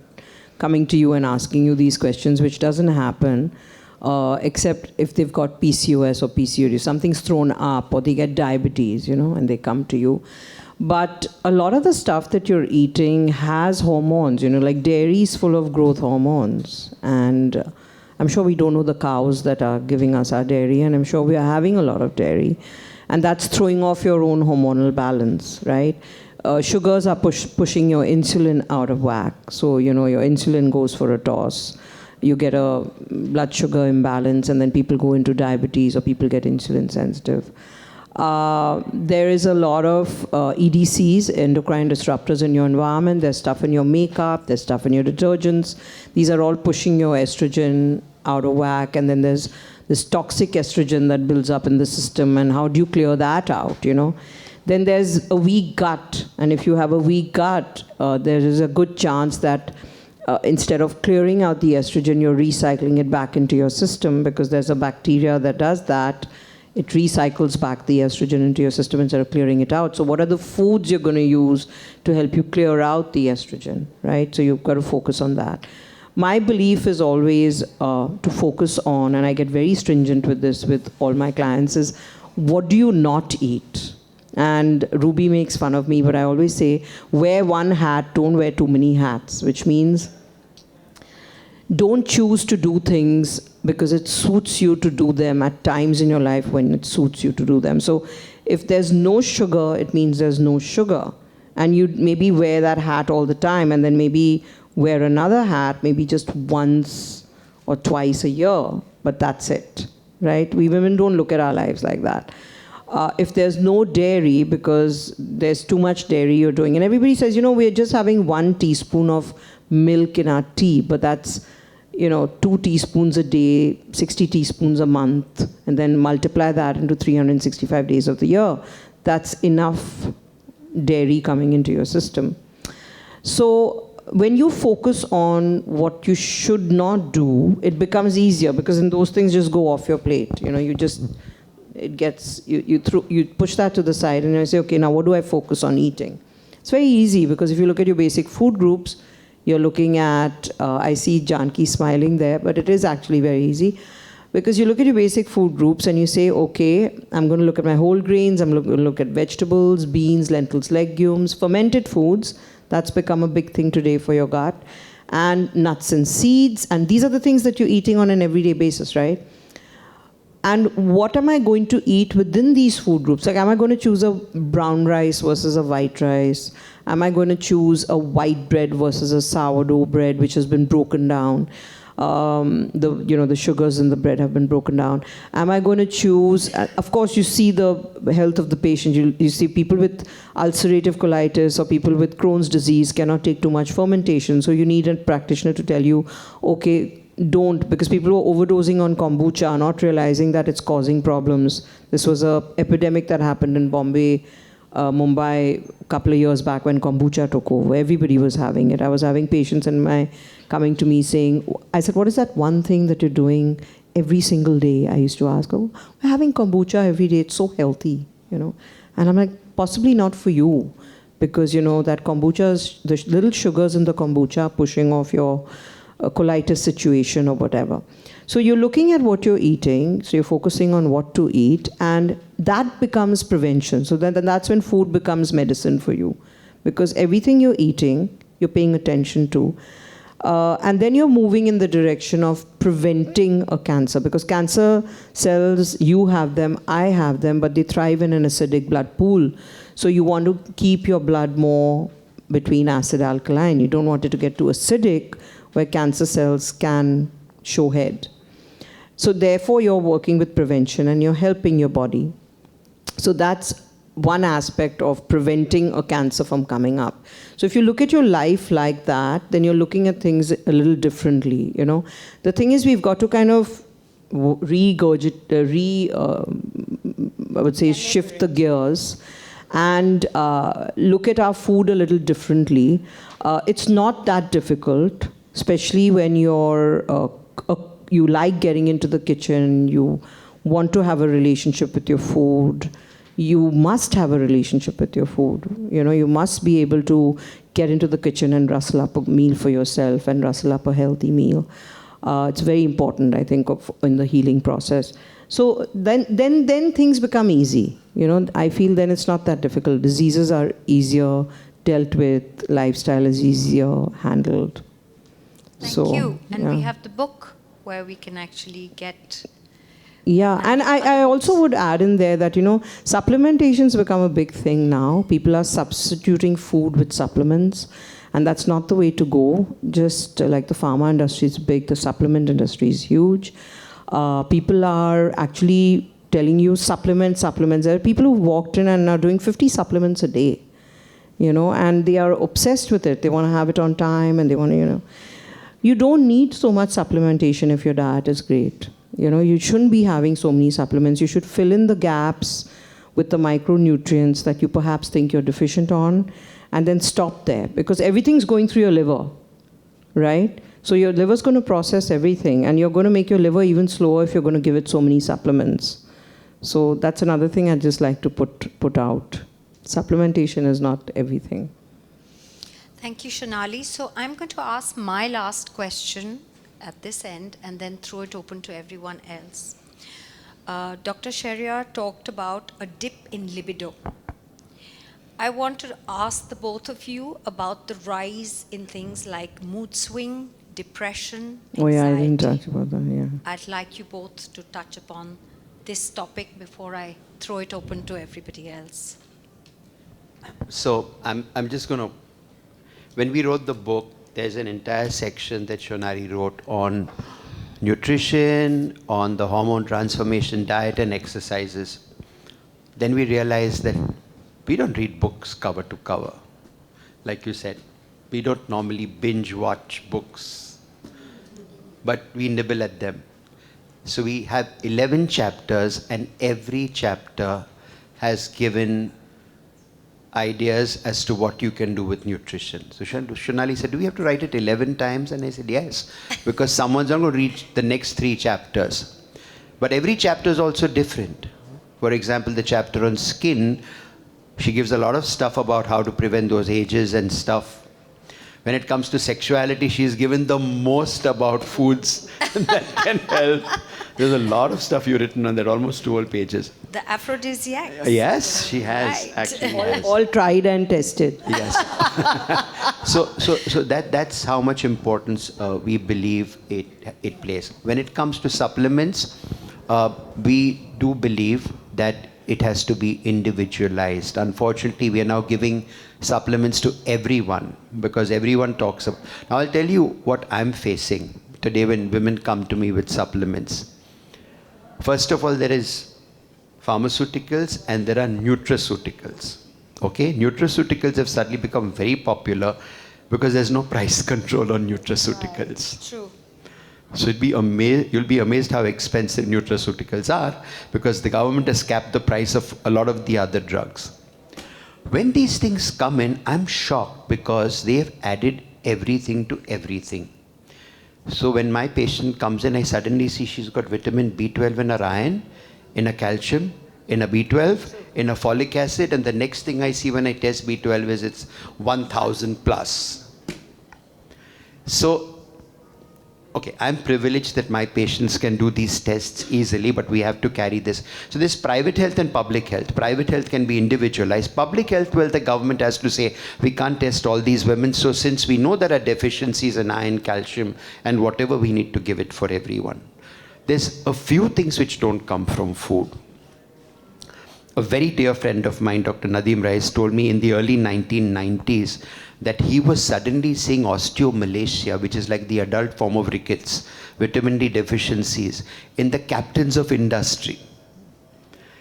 coming to you and asking you these questions, which doesn't happen. Except if they've got PCOS or PCOD, something's thrown up, or they get diabetes, and they come to you. But a lot of the stuff that you're eating has hormones, like dairy is full of growth hormones. And I'm sure we don't know the cows that are giving us our dairy, and I'm sure we are having a lot of dairy. And that's throwing off your own hormonal balance, right? Sugars are pushing your insulin out of whack. So, your insulin goes for a toss. You get a blood sugar imbalance, and then people go into diabetes, or people get insulin sensitive. There is a lot of EDCs, endocrine disruptors, in your environment. There's stuff in your makeup, there's stuff in your detergents. These are all pushing your estrogen out of whack, and then there's this toxic estrogen that builds up in the system, and how do you clear that out, Then there's a weak gut, and if you have a weak gut, there is a good chance that instead of clearing out the estrogen, you're recycling it back into your system, because there's a bacteria that does that. It recycles back the estrogen into your system instead of clearing it out. So what are the foods you're going to use to help you clear out the estrogen, right? So you've got to focus on that. My belief is always to focus on, and I get very stringent with this with all my clients, is what do you not eat? And Ruby makes fun of me, but I always say, wear one hat, don't wear too many hats, which means don't choose to do things because it suits you to do them at times in your life when it suits you to do them. So if there's no sugar, it means there's no sugar. And you maybe wear that hat all the time, and then maybe wear another hat maybe just once or twice a year, but that's it, right? We women don't look at our lives like that. If there's no dairy, because there's too much dairy you're doing, and everybody says, we're just having 1 teaspoon of milk in our tea, but that's, 2 teaspoons a day, 60 teaspoons a month, and then multiply that into 365 days of the year. That's enough dairy coming into your system. So when you focus on what you should not do, it becomes easier, because then those things just go off your plate. You push that to the side and you say, okay, now what do I focus on eating? It's very easy, because if you look at your basic food groups, you're looking at, I see Janki smiling there, but it is actually very easy. Because you look at your basic food groups and you say, okay, I'm going to look at my whole grains, I'm going to look at vegetables, beans, lentils, legumes, fermented foods. That's become a big thing today for your gut. And nuts and seeds. And these are the things that you're eating on an everyday basis, right? And what am I going to eat within these food groups? Like, am I going to choose a brown rice versus a white rice? Am I going to choose a white bread versus a sourdough bread, which has been broken down? The sugars in the bread have been broken down. Am I going to choose? Of course, you see the health of the patient. You see people with ulcerative colitis or people with Crohn's disease cannot take too much fermentation. So you need a practitioner to tell you, okay, don't, because people who are overdosing on kombucha are not realizing that it's causing problems. This was an epidemic that happened in Bombay, Mumbai, a couple of years back when kombucha took over. Everybody was having it. I was having patients coming to me saying, I said, what is that one thing that you're doing every single day? I used to ask, we're having kombucha every day. It's so healthy, And I'm like, possibly not for you, because, that kombucha, the little sugars in the kombucha are pushing off your colitis situation or whatever. So you're looking at what you're eating, so you're focusing on what to eat, and that becomes prevention. So then that's when food becomes medicine for you, because everything you're eating, you're paying attention to. And then you're moving in the direction of preventing a cancer, because cancer cells, you have them, I have them, but they thrive in an acidic blood pool. So you want to keep your blood more between acid alkaline. You don't want it to get too acidic, where cancer cells can show head. So therefore, you're working with prevention and you're helping your body. So that's one aspect of preventing a cancer from coming up. So if you look at your life like that, then you're looking at things a little differently, The thing is, we've got to kind of shift the gears and look at our food a little differently. It's not that difficult, especially when you like getting into the kitchen, you want to have a relationship with your food. You must have a relationship with your food. You must be able to get into the kitchen and rustle up a meal for yourself and rustle up a healthy meal. It's very important, I think, in the healing process. So then things become easy. I feel then it's not that difficult. Diseases are easier dealt with. Lifestyle is easier handled. Thank you. And we have the book where we can actually get... Yeah, and I also would add in there that, supplementation's become a big thing now. People are substituting food with supplements, and that's not the way to go. Just like the pharma industry is big, the supplement industry is huge. People are actually telling you supplements. There are people who walked in and are doing 50 supplements a day, and they are obsessed with it. They want to have it on time, and they want to, You don't need so much supplementation if your diet is great. You shouldn't be having so many supplements. You should fill in the gaps with the micronutrients that you perhaps think you're deficient on, and then stop there, because everything's going through your liver, right? So your liver's going to process everything, and you're going to make your liver even slower if you're going to give it so many supplements. So that's another thing I'd just like to put out. Supplementation is not everything. Thank you, Shonali. So I'm going to ask my last question at this end and then throw it open to everyone else. Dr. Sheriar talked about a dip in libido. I want to ask the both of you about the rise in things like mood swing, depression, anxiety. Oh yeah, I didn't touch about that, yeah. I'd like you both to touch upon this topic before I throw it open to everybody else. So I'm just going to, when we wrote the book, there's an entire section that Shonali wrote on nutrition, on the hormone transformation, diet and exercises, then we realized that we don't read books cover to cover. Like you said, we don't normally binge watch books, but we nibble at them. So we have 11 chapters, and every chapter has given ideas as to what you can do with nutrition. So Shonali said, do we have to write it 11 times? And I said, yes, because someone's not going to read the next 3 chapters. But every chapter is also different. For example, the chapter on skin, she gives a lot of stuff about how to prevent those ages and stuff. When it comes to sexuality, she's given the most about foods that can help. There's a lot of stuff you've written on that, almost 2 whole pages. The aphrodisiacs. Yes, she has, Right. actually. Yes. All tried and tested. Yes. so that's how much importance we believe it plays. When it comes to supplements, we do believe that it has to be individualized. Unfortunately, we are now giving supplements to everyone because everyone talks about. Now, I'll tell you what I'm facing today when women come to me with supplements. First of all, there is pharmaceuticals and there are nutraceuticals. Okay? Nutraceuticals have suddenly become very popular because there's no price control on nutraceuticals. True. So you'll be amazed how expensive nutraceuticals are because the government has capped the price of a lot of the other drugs. When these things come in, I'm shocked because they've added everything to everything. So when my patient comes in, I suddenly see she's got vitamin B12 in her iron, in a calcium, in a B12, in a folic acid, and the next thing I see when I test B12 is it's 1000 plus. So, okay, I'm privileged that my patients can do these tests easily, but we have to carry this. So there's private health and public health. Private health can be individualized. Public health, well, the government has to say, we can't test all these women. So since we know there are deficiencies in iron, calcium, and whatever, we need to give it for everyone. There's a few things which don't come from food. A very dear friend of mine, Dr. Nadeem Rais, told me in the early 1990s that he was suddenly seeing osteomalacia, which is like the adult form of rickets, vitamin D deficiencies, in the captains of industry.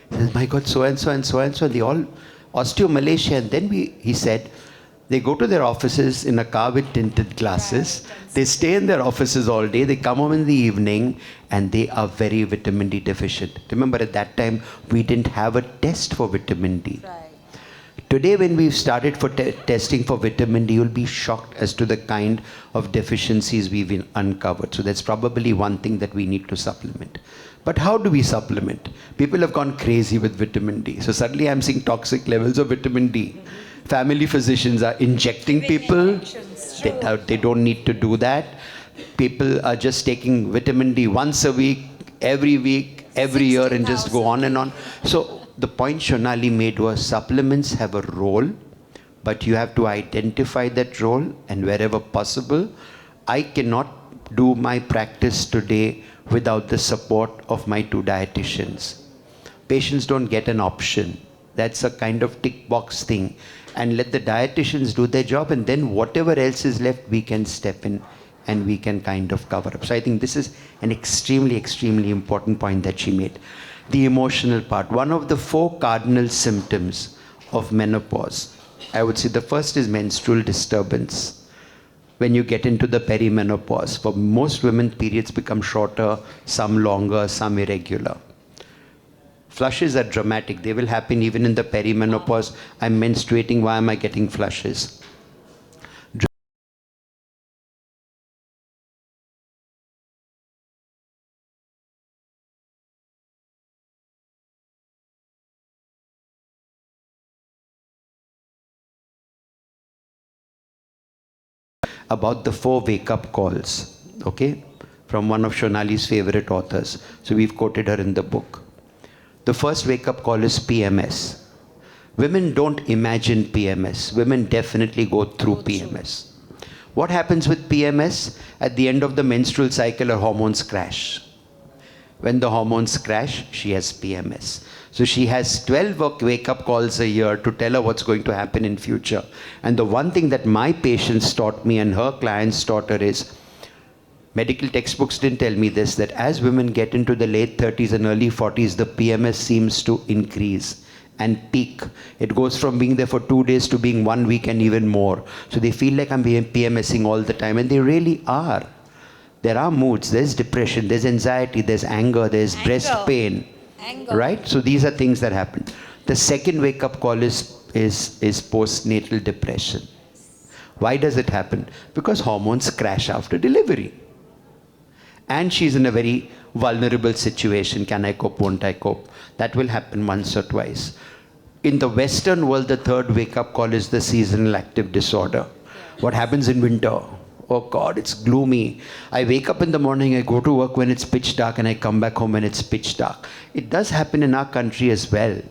He says, my God, so-and-so and so-and-so, they all osteomalacia. And then he said, they go to their offices in a car with tinted glasses. They stay in their offices all day. They come home in the evening and they are very vitamin D deficient. Remember, at that time, we didn't have a test for vitamin D. Right. Today, when we've started for testing for vitamin D, you'll be shocked as to the kind of deficiencies we've uncovered. So that's probably one thing that we need to supplement. But how do we supplement? People have gone crazy with vitamin D. So suddenly I'm seeing toxic levels of vitamin D. Family physicians are injecting people. They don't need to do that. People are just taking vitamin D once a week, every year, and just go on and on. So the point Shonali made was supplements have a role, but you have to identify that role, and wherever possible, I cannot do my practice today without the support of my 2 dietitians. Patients don't get an option. That's a kind of tick box thing. And let the dietitians do their job, and then whatever else is left, we can step in and we can kind of cover up. So I think this is an extremely, extremely important point that she made. The emotional part. One of the 4 cardinal symptoms of menopause, I would say the first is menstrual disturbance. When you get into the perimenopause, for most women, periods become shorter, some longer, some irregular. Flushes are dramatic. They will happen even in the perimenopause. I'm menstruating. Why am I getting flushes? About the 4 wake-up calls, okay, from one of Shonali's favorite authors. So we've quoted her in the book. The first wake-up call is PMS. Women don't imagine PMS. Women definitely go through PMS. What happens with PMS? At the end of the menstrual cycle, her hormones crash. When the hormones crash, she has PMS. So she has 12 wake-up calls a year to tell her what's going to happen in future. And the one thing that my patients taught me and her clients taught her is, medical textbooks didn't tell me this, that as women get into the late 30s and early 40s, the PMS seems to increase and peak. It goes from being there for 2 days to being 1 week and even more. So they feel like I'm PMSing all the time, and they really are. There are moods, there's depression, there's anxiety, there's anger, there's breast pain. Anger. Right? So these are things that happen. The second wake-up call is postnatal depression. Why does it happen? Because hormones crash after delivery. And she's in a very vulnerable situation. Can I cope? Won't I cope? That will happen once or twice. In the Western world, the third wake-up call is the seasonal active disorder. What happens in winter? Oh God, it's gloomy. I wake up in the morning, I go to work when it's pitch dark, and I come back home when it's pitch dark. It does happen in our country as well.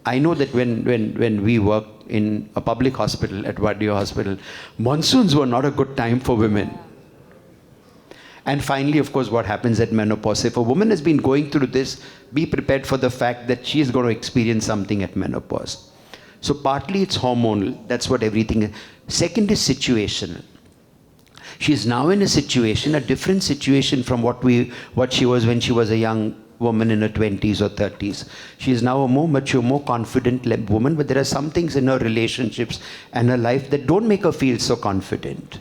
I know that when we work in a public hospital, at Vadio Hospital, monsoons were not a good time for women. And finally, of course, what happens at menopause? If a woman has been going through this, be prepared for the fact that she is going to experience something at menopause. So partly it's hormonal, that's what everything is. Second is situational. She is now in a situation, a different situation from what she was when she was a young woman in her 20s or 30s. She is now a more mature, more confident woman, but there are some things in her relationships and her life that don't make her feel so confident.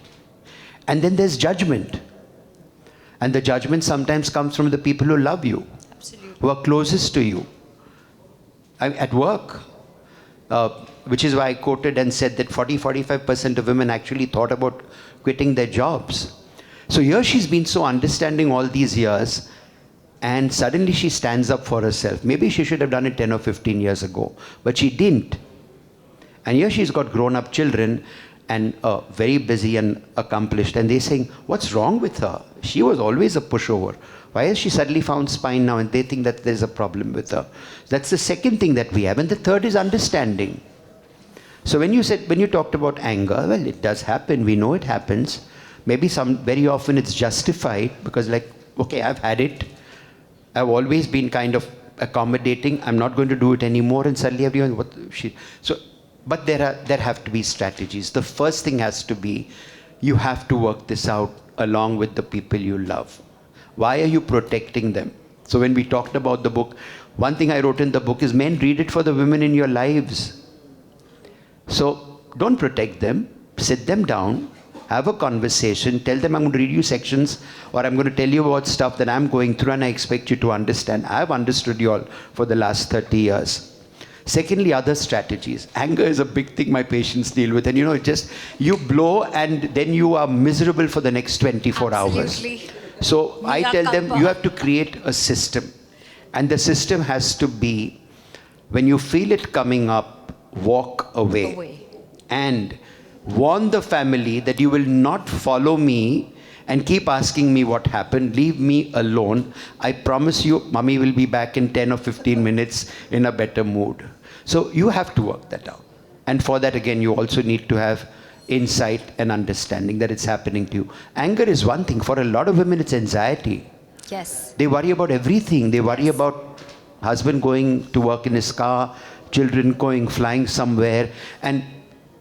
And then there's judgment. And the judgment sometimes comes from the people who love you, Absolutely. who are closest to you. At work, which is why I quoted and said that 40-45% of women actually thought about quitting their jobs. So here she's been so understanding all these years, and suddenly she stands up for herself. Maybe she should have done it 10 or 15 years ago, but she didn't. And here she's got grown-up children and very busy and accomplished, and they're saying, what's wrong with her? She was always a pushover. Why has she suddenly found spine now? And they think that there's a problem with her. That's the second thing that we have. And the third is understanding. So when you talked about anger, well, it does happen. We know it happens. Maybe very often it's justified because, like, okay, I've had it. I've always been kind of accommodating. I'm not going to do it anymore. And suddenly everyone, but there have to be strategies. The first thing has to be, you have to work this out along with the people you love. Why are you protecting them? So when we talked about the book, one thing I wrote in the book is, men, read it for the women in your lives. So don't protect them, sit them down, have a conversation, tell them I'm going to read you sections, or I'm going to tell you about stuff that I'm going through and I expect you to understand. I've understood you all for the last 30 years. Secondly, other strategies. Anger is a big thing my patients deal with, and you blow and then you are miserable for the next 24 Absolutely. hours. So I tell them, you have to create a system. And the system has to be, when you feel it coming up, walk away. And warn the family that you will not follow me and keep asking me what happened. Leave me alone. I promise you, mommy will be back in 10 or 15 minutes in a better mood. So you have to work that out. And for that, again, you also need to have insight and understanding that it's happening to you. Anger is one thing. For a lot of women, it's anxiety. Yes. They worry about everything. They worry about husband going to work in his car, children flying somewhere. And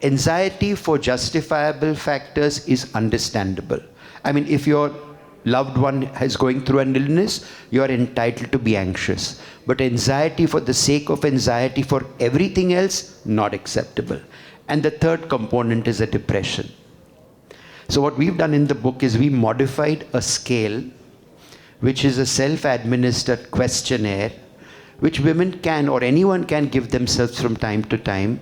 anxiety for justifiable factors is understandable. I mean, if your loved one is going through an illness, you are entitled to be anxious. But anxiety for the sake of anxiety for everything else, not acceptable. And the third component is a depression. So what we've done in the book is we modified a scale, which is a self-administered questionnaire, which women can or anyone can give themselves from time to time.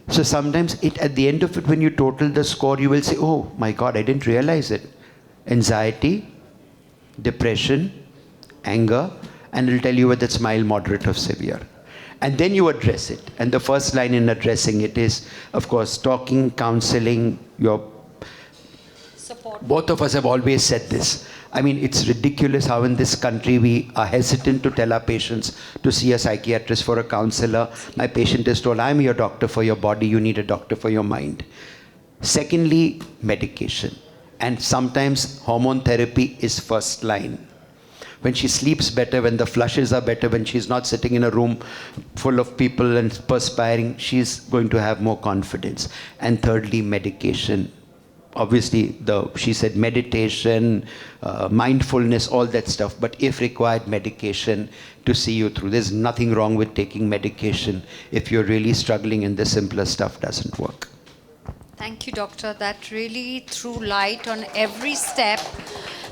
So sometimes at the end of it, when you total the score, you will say, oh my God, I didn't realize it. Anxiety, depression, anger, and it'll tell you whether it's mild, moderate, or severe. And then you address it. And the first line in addressing it is, of course, talking, counseling, Support. Both of us have always said this. I mean, it's ridiculous how in this country we are hesitant to tell our patients to see a psychiatrist for a counselor. My patient is told, I'm your doctor for your body, you need a doctor for your mind. Secondly, medication. And sometimes hormone therapy is first line. When she sleeps better, when the flushes are better, when she's not sitting in a room full of people and perspiring, she's going to have more confidence. And thirdly, medication. obviously, she said meditation, mindfulness, all that stuff. But if required, medication to see you through. There's nothing wrong with taking medication if you're really struggling and the simpler stuff doesn't work. Thank you, Doctor. That really threw light on every step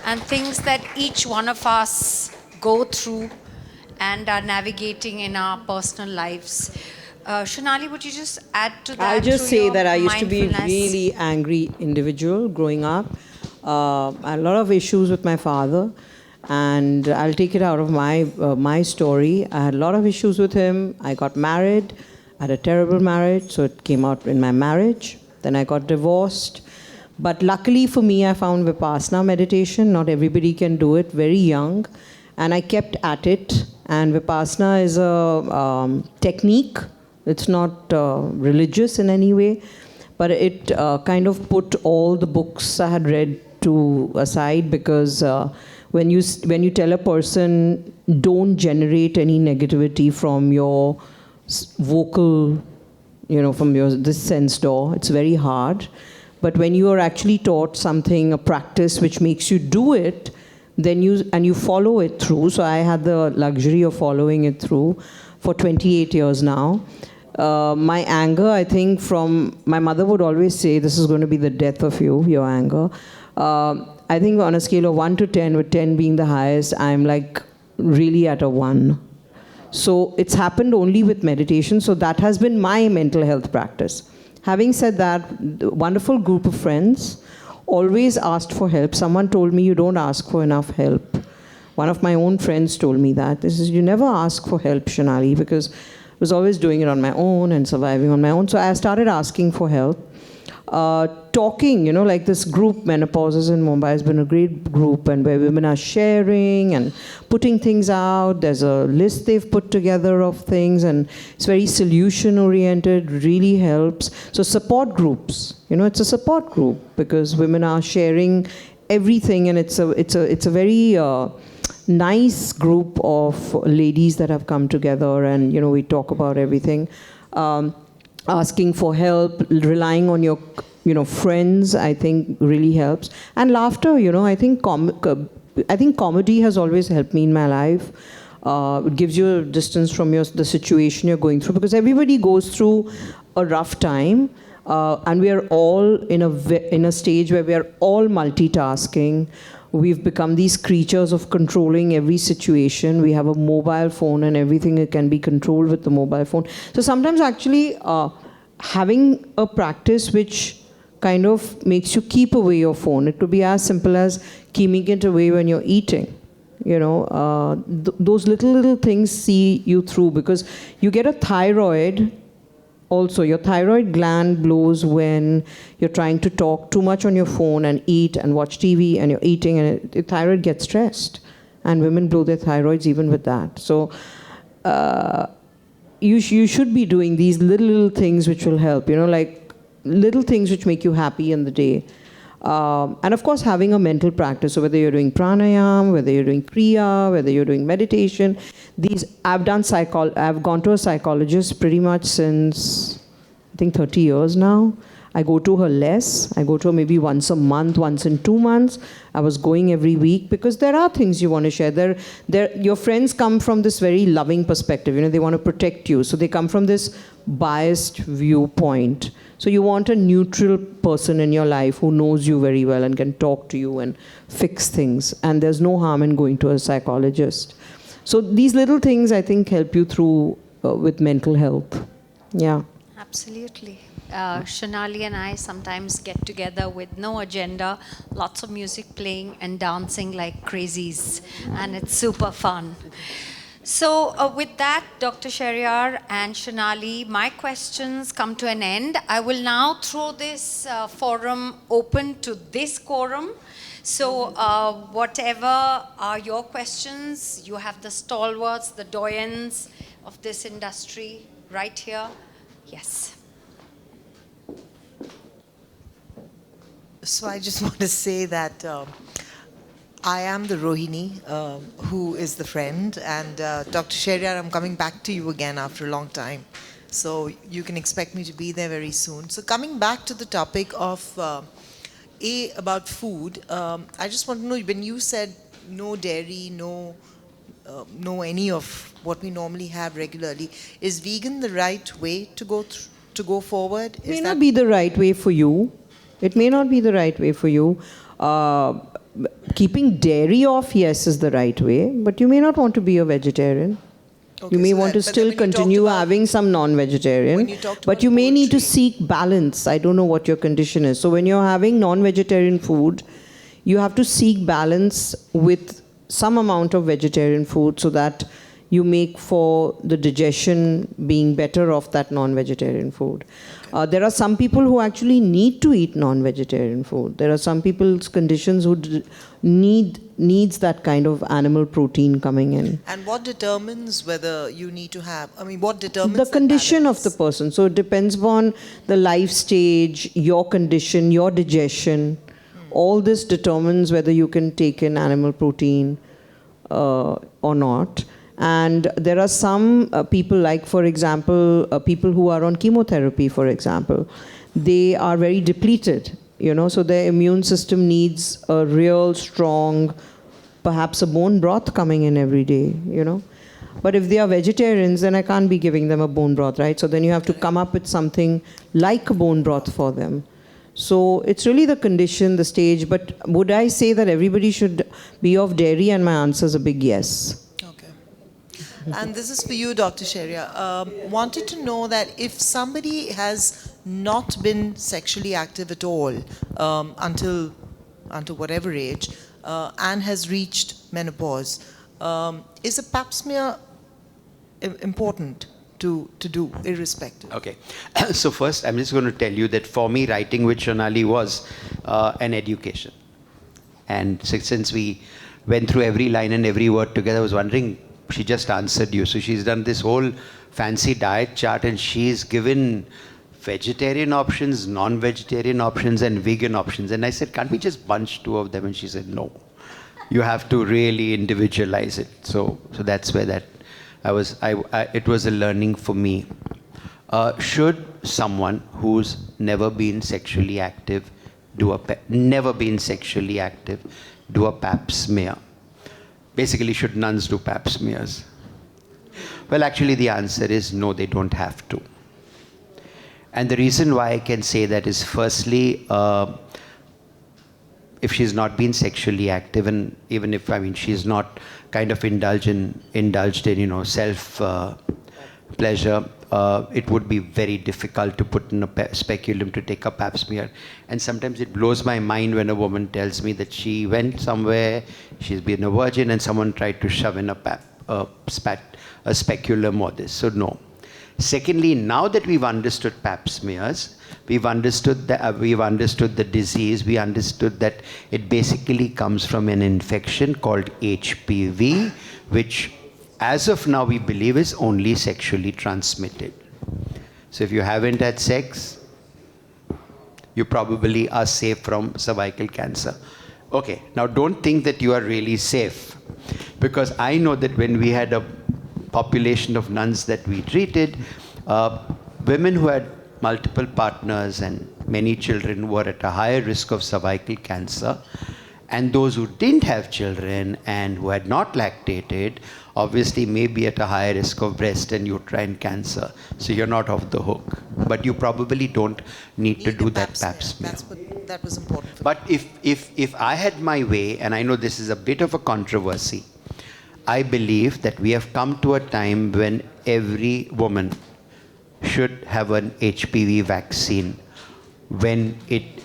and things that each one of us go through and are navigating in our personal lives. Shonali, would you just add to that? I'll just say that I used to be a mindfulness? really angry individual growing up. I had a lot of issues with my father, and I'll take it out of my story. I had a lot of issues with him. I got married. I had a terrible marriage, so it came out in my marriage. Then I got divorced. But luckily for me, I found Vipassana meditation. Not everybody can do it, very young. And I kept at it. And Vipassana is a technique. It's not religious in any way. But it kind of put all the books I had read to aside, because when you tell a person, don't generate any negativity from your vocal, from this sense door, it's very hard. But when you are actually taught something, a practice which makes you do it, then you follow it through. So I had the luxury of following it through for 28 years now. My anger, I think, from my mother would always say, this is going to be the death of you, your anger. I think on a scale of 1 to 10, with 10 being the highest, I'm like really at a 1. So it's happened only with meditation. So that has been my mental health practice. Having said that, a wonderful group of friends always asked for help. Someone told me, you don't ask for enough help. One of my own friends told me that. This is, you never ask for help, Shonali, because I was always doing it on my own and surviving on my own. So I started asking for help. Talking, like this group, Menopauses in Mumbai, has been a great group, and where women are sharing and putting things out. There's a list they've put together of things, and it's very solution-oriented, really helps. So support groups, it's a support group, because women are sharing everything, and it's a very nice group of ladies that have come together, and we talk about everything. Asking for help, relying on your friends, I think really helps. And laughter, I think comedy has always helped me in my life. It gives you a distance from the situation you're going through, because everybody goes through a rough time, and we are all in a stage where we are all multitasking. We've become these creatures of controlling every situation. We have a mobile phone, and everything can be controlled with the mobile phone. So sometimes actually having a practice which kind of makes you keep away your phone. It could be as simple as keeping it away when you're eating. Those little things see you through, because you get a thyroid. Also, your thyroid gland blows when you're trying to talk too much on your phone and eat and watch TV, and you're eating, and the thyroid gets stressed. And women blow their thyroids even with that. So you should be doing these little things which will help, like little things which make you happy in the day. And of course, having a mental practice. So whether you're doing pranayam, whether you're doing kriya, whether you're doing meditation, I've gone to a psychologist pretty much since, I think, 30 years now. I go to her less. I go to her maybe once a month, once in 2 months. I was going every week, because there are things you want to share. Your friends come from this very loving perspective. They want to protect you. So they come from this biased viewpoint. So you want a neutral person in your life who knows you very well and can talk to you and fix things. And there's no harm in going to a psychologist. So these little things, I think, help you through with mental health. Yeah. Absolutely. Shonali and I sometimes get together with no agenda, lots of music playing and dancing like crazies, and it's super fun. So with that, Dr. Sheriar and Shonali, my questions come to an end. I will now throw this forum open to this quorum. So whatever are your questions, you have the stalwarts, the doyens of this industry right here. Yes. So I just want to say that I am the Rohini, who is the friend, and Dr. Sheriar, I'm coming back to you again after a long time. So you can expect me to be there very soon. So coming back to the topic of, About food. I just want to know, when you said no dairy, no any of what we normally have regularly, is vegan the right way to go forward? It may not be the right way for you. It may not be the right way for you. Uh, Keeping dairy off, yes, is the right way, but you may not want to be a vegetarian. Okay, You may so want to but then still when you talked continue about- having some non-vegetarian, When you talked but about you may need to poultry- seek balance. I don't know what your condition is. So when you're having non-vegetarian food, you have to seek balance with some amount of vegetarian food so that you make for the digestion being better of that non-vegetarian food. There are some people who actually need to eat non-vegetarian food. There are some people's conditions who needs that kind of animal protein coming in. And what determines whether you need to have, I mean, what determines The that condition of the balance? person. So it depends upon the life stage, your condition, your digestion. All this determines whether you can take in animal protein or not. And there are some people, like for example, people who are on chemotherapy, for example, they are very depleted, so their immune system needs a real strong, perhaps a bone broth coming in every day, But if they are vegetarians, then I can't be giving them a bone broth, right? So then you have to come up with something like a bone broth for them. So it's really the condition, the stage. But would I say that everybody should be off dairy? And my answer is a big yes. Okay. And this is for you, Dr. Sheriar. Wanted to know that if somebody has not been sexually active at all until whatever age and has reached menopause, is a pap smear important to do, irrespective? Okay. So first, I'm just going to tell you that for me, writing with Shonali was an education. And since we went through every line and every word together, I was wondering, she just answered you. So she's done this whole fancy diet chart, and she's given vegetarian options, non-vegetarian options, and vegan options. And I said, can't we just bunch two of them? And she said, no. You have to really individualize it. So that's where that it was a learning for me. Should someone who's never been sexually active do a pap smear? Basically, should nuns do pap smears? Well, actually, the answer is no, they don't have to. And the reason why I can say that is, firstly, if she's not been sexually active, and even if, she's not kind of indulged in self pleasure, it would be very difficult to put in a speculum to take a pap smear. And sometimes it blows my mind when a woman tells me that she went somewhere, she's been a virgin, and someone tried to shove in a speculum or this. So no. Secondly, now that we've understood pap smears, we've understood the disease. We understood that it basically comes from an infection called HPV, which, as of now, we believe is only sexually transmitted. So if you haven't had sex, you probably are safe from cervical cancer. Okay, now don't think that you are really safe, because I know that when we had a population of nuns that we treated, women who had multiple partners and many children were at a higher risk of cervical cancer, and those who didn't have children and who had not lactated obviously may be at a higher risk of breast and uterine cancer. So you're not off the hook, but you probably don't need to do that pap smear. That was important. But if I had my way, and I know this is a bit of a controversy, I believe that we have come to a time when every woman should have an HPV vaccine when it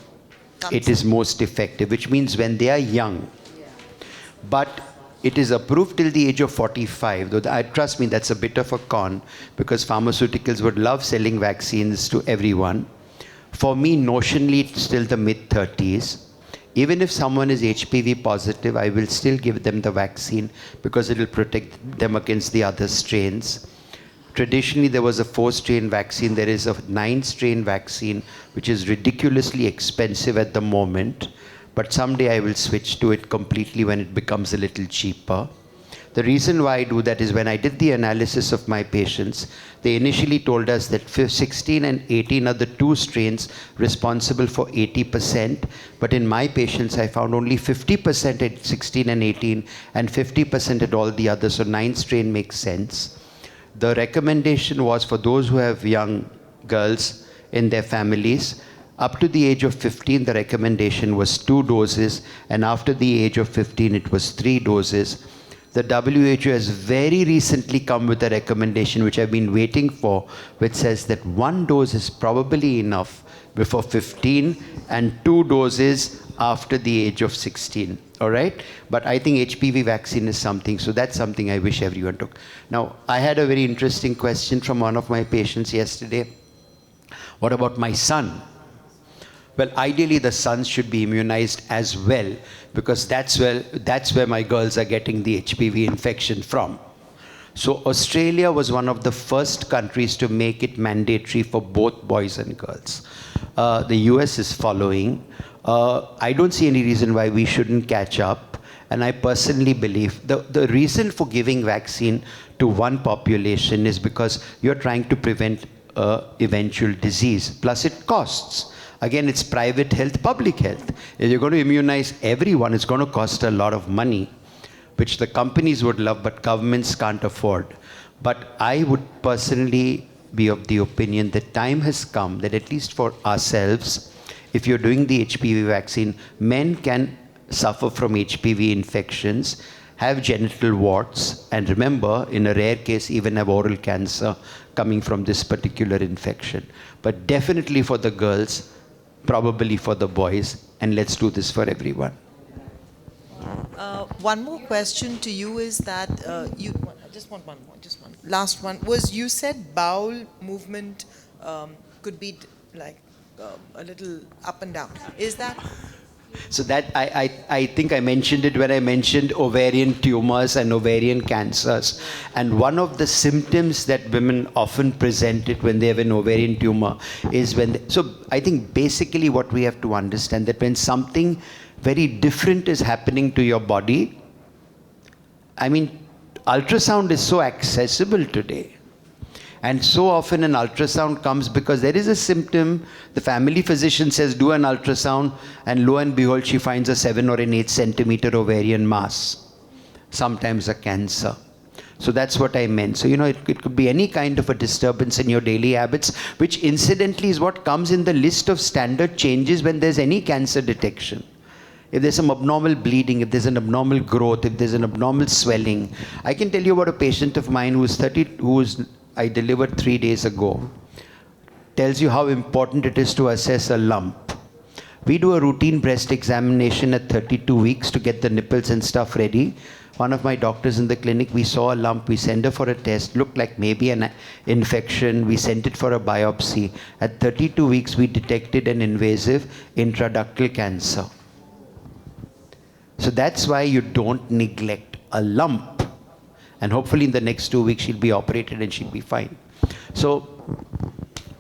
is most effective, which means when they are young. But it is approved till the age of 45, though trust me, that's a bit of a con, because pharmaceuticals would love selling vaccines to everyone. For me, notionally, it's still the mid-30s. Even if someone is HPV positive, I will still give them the vaccine because it will protect them against the other strains. Traditionally, there was a 4-strain vaccine. There is a 9-strain vaccine, which is ridiculously expensive at the moment. But someday I will switch to it completely when it becomes a little cheaper. The reason why I do that is when I did the analysis of my patients, they initially told us that 16 and 18 are the two strains responsible for 80%. But in my patients, I found only 50% at 16 and 18 and 50% at all the others. So 9 strain makes sense. The recommendation was for those who have young girls in their families, up to the age of 15, the recommendation was 2 doses, and after the age of 15, it was 3 doses. The WHO has very recently come with a recommendation, which I've been waiting for, which says that 1 dose is probably enough before 15 and 2 doses after the age of 16. All right? But I think HPV vaccine is something, so that's something I wish everyone took. Now, I had a very interesting question from one of my patients yesterday. What about my son? Well, ideally, the sons should be immunized as well, because that's where my girls are getting the HPV infection from. So Australia was one of the first countries to make it mandatory for both boys and girls. The US is following. I don't see any reason why we shouldn't catch up. And I personally believe the reason for giving vaccine to one population is because you're trying to prevent eventual disease. Plus it costs. Again, it's private health, public health. If you're going to immunize everyone, it's going to cost a lot of money, which the companies would love, but governments can't afford. But I would personally be of the opinion that time has come that at least for ourselves, if you're doing the HPV vaccine, men can suffer from HPV infections, have genital warts, and remember, in a rare case, even have oral cancer coming from this particular infection. But definitely for the girls, probably for the boys, and let's do this for everyone. One more question to you is that just one last one was, you said bowel movement could be like a little up and down. Is that? So that I think I mentioned it when I mentioned ovarian tumors and ovarian cancers. And one of the symptoms that women often present it when they have an ovarian tumor is so I think basically what we have to understand that when something very different is happening to your body, I mean, ultrasound is so accessible today. And so often an ultrasound comes because there is a symptom, the family physician says do an ultrasound, and lo and behold she finds a 7 or an 8 centimeter ovarian mass, sometimes a cancer. So that's what I meant. So, it could be any kind of a disturbance in your daily habits, which incidentally is what comes in the list of standard changes when there's any cancer detection. If there's some abnormal bleeding, if there's an abnormal growth, if there's an abnormal swelling. I can tell you about a patient of mine I delivered 3 days ago, tells you how important it is to assess a lump. We do a routine breast examination at 32 weeks to get the nipples and stuff ready. One of my doctors in the clinic, we saw a lump, we sent her for a test, looked like maybe an infection, we sent it for a biopsy. At 32 weeks, we detected an invasive intraductal cancer. So that's why you don't neglect a lump. And hopefully in the next 2 weeks, she'll be operated and she'll be fine. So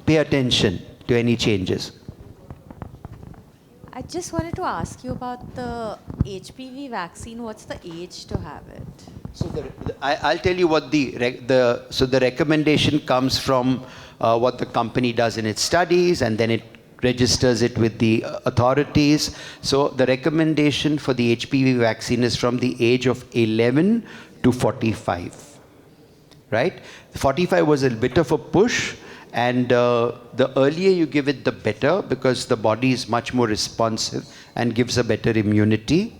pay attention to any changes. I just wanted to ask you about the HPV vaccine. What's the age to have it? So I'll tell you what the recommendation comes from what the company does in its studies, and then it registers it with the authorities. So the recommendation for the HPV vaccine is from the age of 11 to 45, right? 45 was a bit of a push, and the earlier you give it, the better, because the body is much more responsive and gives a better immunity.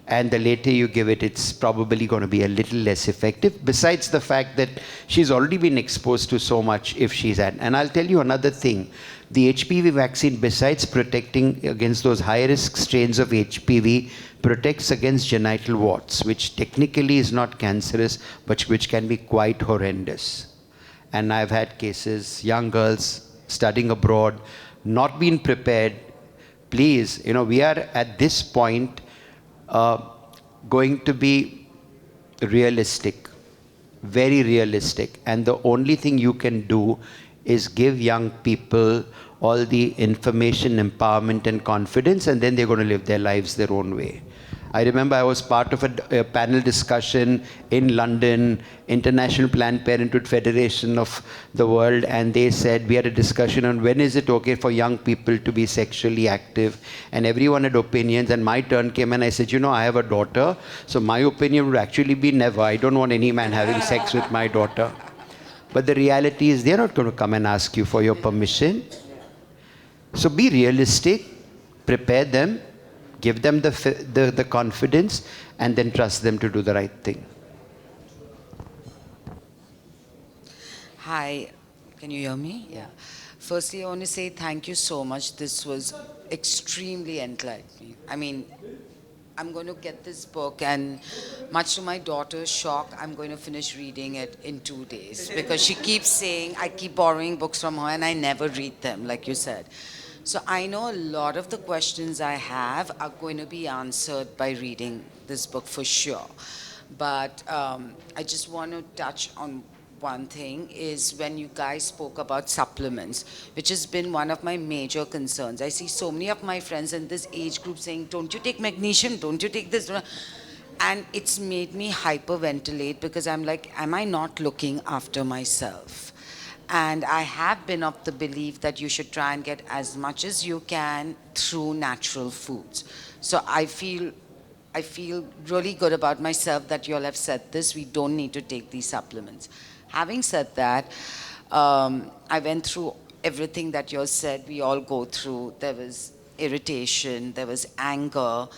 And the later you give it, it's probably going to be a little less effective, besides the fact that she's already been exposed to so much if she's had. And I'll tell you another thing. The HPV vaccine, besides protecting against those high-risk strains of HPV, protects against genital warts, which technically is not cancerous, but which can be quite horrendous. And I've had cases, young girls studying abroad, not been prepared. Please, we are at this point going to be realistic, very realistic. And the only thing you can do is give young people all the information, empowerment, and confidence, and then they're going to live their lives their own way. I remember I was part of a panel discussion in London, International Planned Parenthood Federation of the World, and they said we had a discussion on when is it okay for young people to be sexually active, and everyone had opinions, and my turn came and I said, you know, I have a daughter, so my opinion would actually be never. I don't want any man having sex with my daughter. But the reality is they're not going to come and ask you for your permission. So be realistic, prepare them, give them the confidence, and then trust them to do the right thing. Hi, can you hear me? Yeah. Firstly, I want to say thank you so much. This was extremely enlightening. I mean, I'm going to get this book, and much to my daughter's shock, I'm going to finish reading it in 2 days because she keeps saying I keep borrowing books from her and I never read them, like you said. So I know a lot of the questions I have are going to be answered by reading this book for sure. But I just want to touch on one thing is when you guys spoke about supplements, which has been one of my major concerns. I see so many of my friends in this age group saying, don't you take magnesium, don't you take this? And it's made me hyperventilate because I'm like, am I not looking after myself? And I have been of the belief that you should try and get as much as you can through natural foods. So I feel really good about myself that you all have said this. We don't need to take these supplements. Having said that, I went through everything that you all said we all go through. There was irritation, there was anger.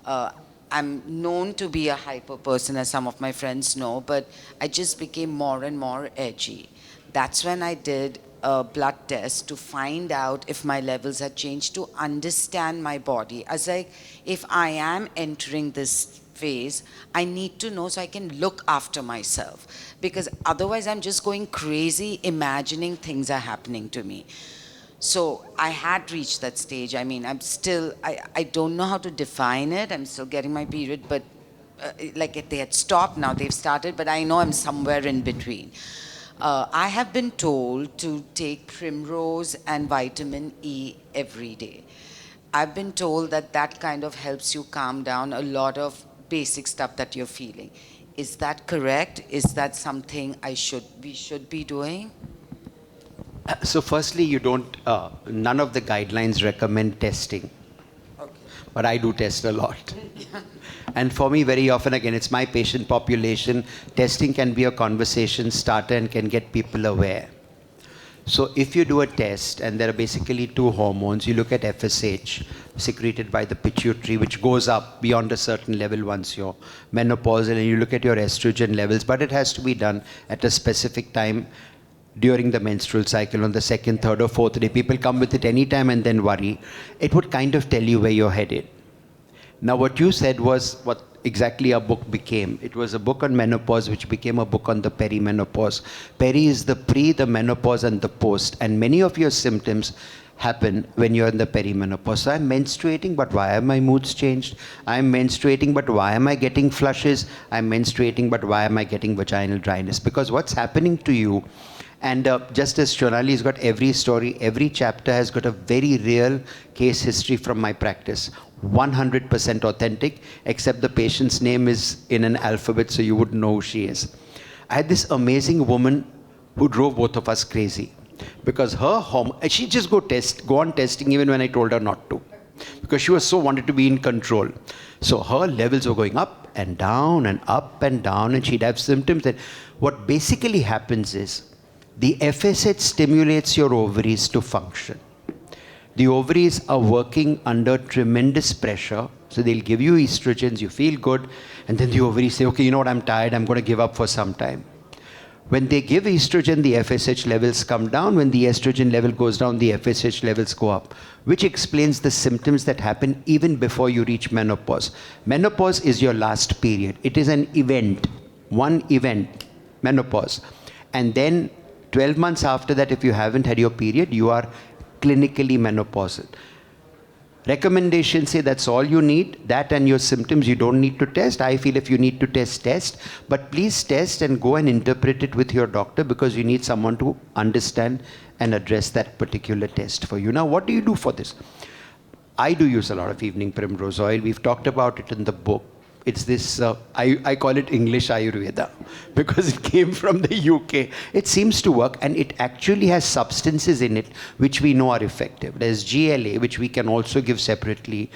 I'm known to be a hyper person, as some of my friends know, but I just became more and more edgy. That's when I did a blood test to find out if my levels had changed, to understand my body. I was like, if I am entering this phase, I need to know so I can look after myself. Because otherwise I'm just going crazy imagining things are happening to me. So I had reached that stage. I mean, I'm still, I don't know how to define it. I'm still getting my period, but like if they had stopped, now they've started, but I know I'm somewhere in between. I have been told to take primrose and vitamin E every day. I've been told that that kind of helps you calm down a lot of basic stuff that you're feeling. Is that correct? Is that something we should be doing? So firstly, none of the guidelines recommend testing. Okay. But I do test a lot. And for me, very often, again, it's my patient population. Testing can be a conversation starter and can get people aware. So if you do a test, and there are basically two hormones, you look at FSH, secreted by the pituitary, which goes up beyond a certain level once you're menopausal, and you look at your estrogen levels, but it has to be done at a specific time during the menstrual cycle, on the second, third, or fourth day. People come with it anytime and then worry. It would kind of tell you where you're headed. Now, what you said was what exactly our book became. It was a book on menopause, which became a book on the perimenopause. Peri is the pre, the menopause, and the post. And many of your symptoms happen when you're in the perimenopause. So I'm menstruating, but why have my moods changed? I'm menstruating, but why am I getting flushes? I'm menstruating, but why am I getting vaginal dryness? Because what's happening to you, and just as Shonali has got every story, every chapter has got a very real case history from my practice. 100% authentic, except the patient's name is in an alphabet, so you wouldn't know who she is. I had this amazing woman who drove both of us crazy, because her she just go on testing even when I told her not to, because she was so wanted to be in control. So her levels were going up and down and up and down, and she'd have symptoms. And what basically happens is the FSH stimulates your ovaries to function. The ovaries are working under tremendous pressure, so they'll give you estrogens, you feel good, and then the ovaries say, okay, you know what, I'm tired, I'm going to give up for some time. When they give estrogen, the FSH levels come down. When the estrogen level goes down, the FSH levels go up, which explains the symptoms that happen even before you reach menopause. Menopause is your last period. It is an event, one event, menopause. And then 12 months after that, if you haven't had your period, you are clinically menopausal. Recommendations say that's all you need, that and your symptoms. You don't need to test. I feel if you need to test. But please test and go and interpret it with your doctor, because you need someone to understand and address that particular test for you. Now, what do you do for this? I do use a lot of evening primrose oil. We've talked about it in the book. It's this, I call it English Ayurveda because it came from the UK. It seems to work, and it actually has substances in it which we know are effective. There's GLA, which we can also give separately.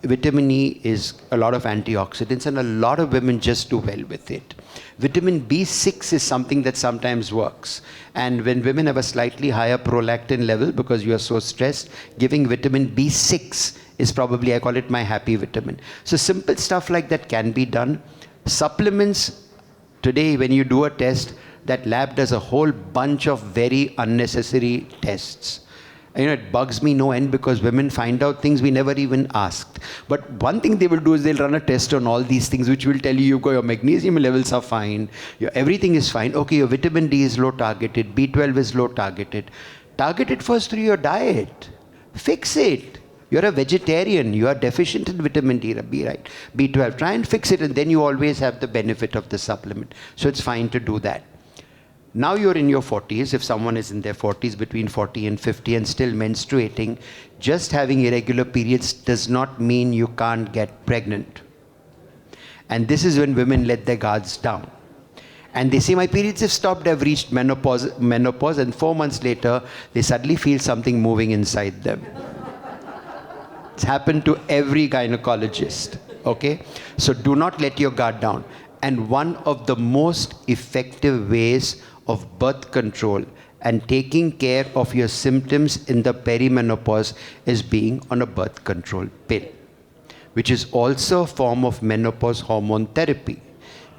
Vitamin E is a lot of antioxidants, and a lot of women just do well with it. Vitamin B6 is something that sometimes works. And when women have a slightly higher prolactin level because you are so stressed, giving vitamin B6 is probably, I call it my happy vitamin. So simple stuff like that can be done. Supplements, today when you do a test, that lab does a whole bunch of very unnecessary tests. It bugs me no end because women find out things we never even asked. But one thing they will do is they'll run a test on all these things which will tell you your magnesium levels are fine, everything is fine. Okay, your vitamin D is low targeted, B12 is low targeted. Target it first through your diet. Fix it. You're a vegetarian. You are deficient in vitamin D, right? B12. Try and fix it, and then you always have the benefit of the supplement. So it's fine to do that. Now you're in your 40s. If someone is in their 40s, between 40 and 50, and still menstruating, just having irregular periods does not mean you can't get pregnant. And this is when women let their guards down. And they say, my periods have stopped, I've reached menopause, and 4 months later, they suddenly feel something moving inside them. It's happened to every gynecologist, okay? So do not let your guard down. And one of the most effective ways of birth control and taking care of your symptoms in the perimenopause is being on a birth control pill, which is also a form of menopause hormone therapy.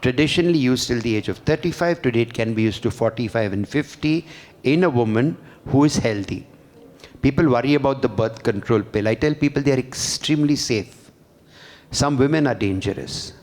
Traditionally used till the age of 35, today it can be used to 45 and 50 in a woman who is healthy. People worry about the birth control pill. I tell people they are extremely safe. Some women are dangerous.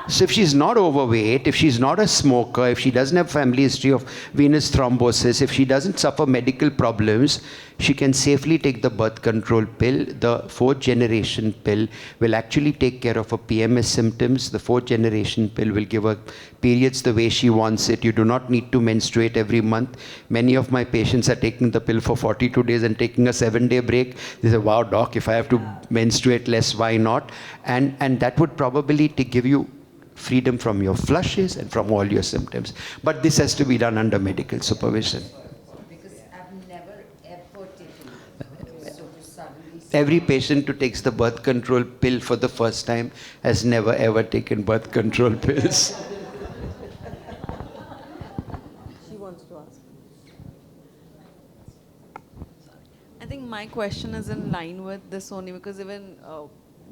So if she's not overweight, if she's not a smoker, if she doesn't have family history of venous thrombosis, if she doesn't suffer medical problems, she can safely take the birth control pill. The 4th generation pill will actually take care of her PMS symptoms. The 4th generation pill will give her periods the way she wants it. You do not need to menstruate every month. Many of my patients are taking the pill for 42 days and taking a 7-day break. They say, wow, doc, if I have to menstruate less, why not? And that would probably give you freedom from your flushes and from all your symptoms. But this has to be done under medical supervision. Because I've never ever taken it. So to suddenly Every patient who takes the birth control pill for the first time has never ever taken birth control pills. She wants to ask. I think my question is in line with this only because even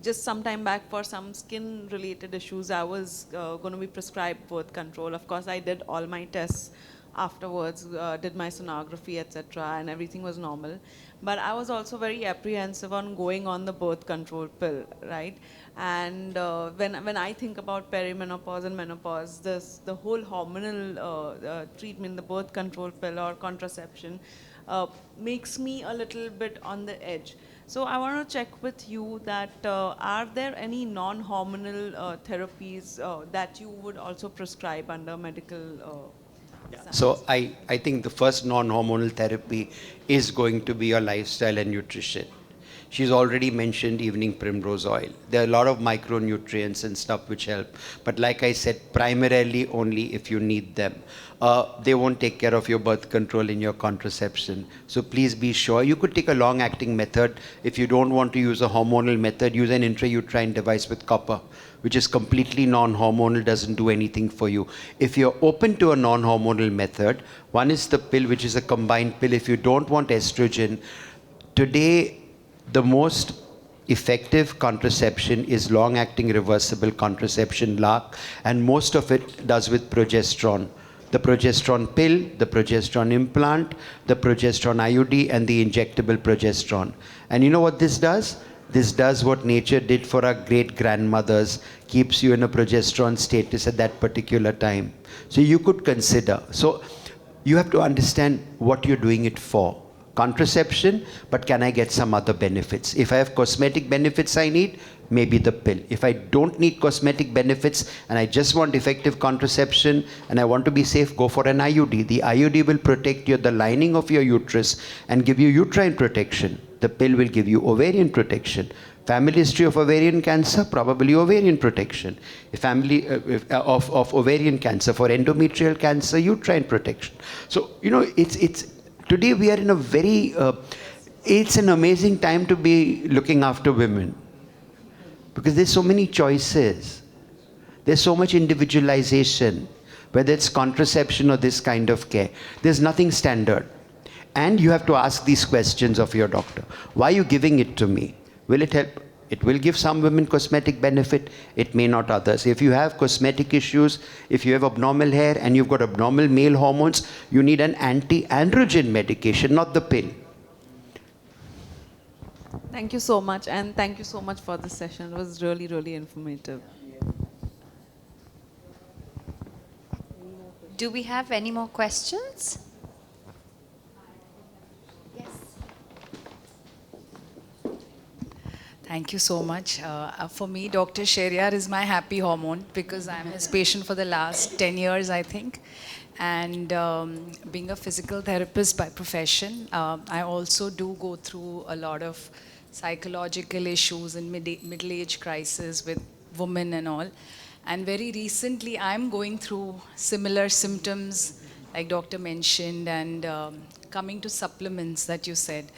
just some time back for some skin related issues, I was going to be prescribed birth control. Of course, I did all my tests afterwards, did my sonography, etc., and everything was normal. But I was also very apprehensive on going on the birth control pill, right? And when I think about perimenopause and menopause, the whole hormonal treatment, the birth control pill or contraception, makes me a little bit on the edge. So I want to check with you that are there any non-hormonal therapies that you would also prescribe under medical science? So I think the first non-hormonal therapy is going to be your lifestyle and nutrition. She's already mentioned evening primrose oil. There are a lot of micronutrients and stuff which help. But like I said, primarily only if you need them. They won't take care of your birth control in your contraception. So please be sure. You could take a long-acting method. If you don't want to use a hormonal method, use an intrauterine device with copper, which is completely non-hormonal, doesn't do anything for you. If you're open to a non-hormonal method, one is the pill, which is a combined pill. If you don't want estrogen, today, the most effective contraception is long-acting reversible contraception, LARC, and most of it does with progesterone. The progesterone pill, the progesterone implant, the progesterone IUD, and the injectable progesterone. And you know what this does? This does what nature did for our great-grandmothers, keeps you in a progesterone status at that particular time. So you could consider. So you have to understand what you're doing it for. contraception, but can I get some other benefits? If I have cosmetic benefits I need, maybe the pill. If I don't need cosmetic benefits and I just want effective contraception and I want to be safe, go for an IUD. The IUD will protect the lining of your uterus and give you uterine protection. The pill will give you ovarian protection. Family history of ovarian cancer, probably ovarian protection. A family of ovarian cancer. For endometrial cancer, uterine protection. So, it's today we are in a very, it's an amazing time to be looking after women. Because there's so many choices. There's so much individualization, whether it's contraception or this kind of care. There's nothing standard. And you have to ask these questions of your doctor. Why are you giving it to me? Will it help? It will give some women cosmetic benefit. It may not others. If you have cosmetic issues, if you have abnormal hair and you've got abnormal male hormones, you need an anti-androgen medication, not the pill. Thank you so much, and thank you so much for this session. It was really, really informative. Do we have any more questions? Thank you so much. For me, Dr. Sheriar is my happy hormone because I'm his patient for the last 10 years, I think. And being a physical therapist by profession, I also do go through a lot of psychological issues and middle-age crisis with women and all. And very recently, I'm going through similar symptoms, like doctor mentioned, and coming to supplements that you said.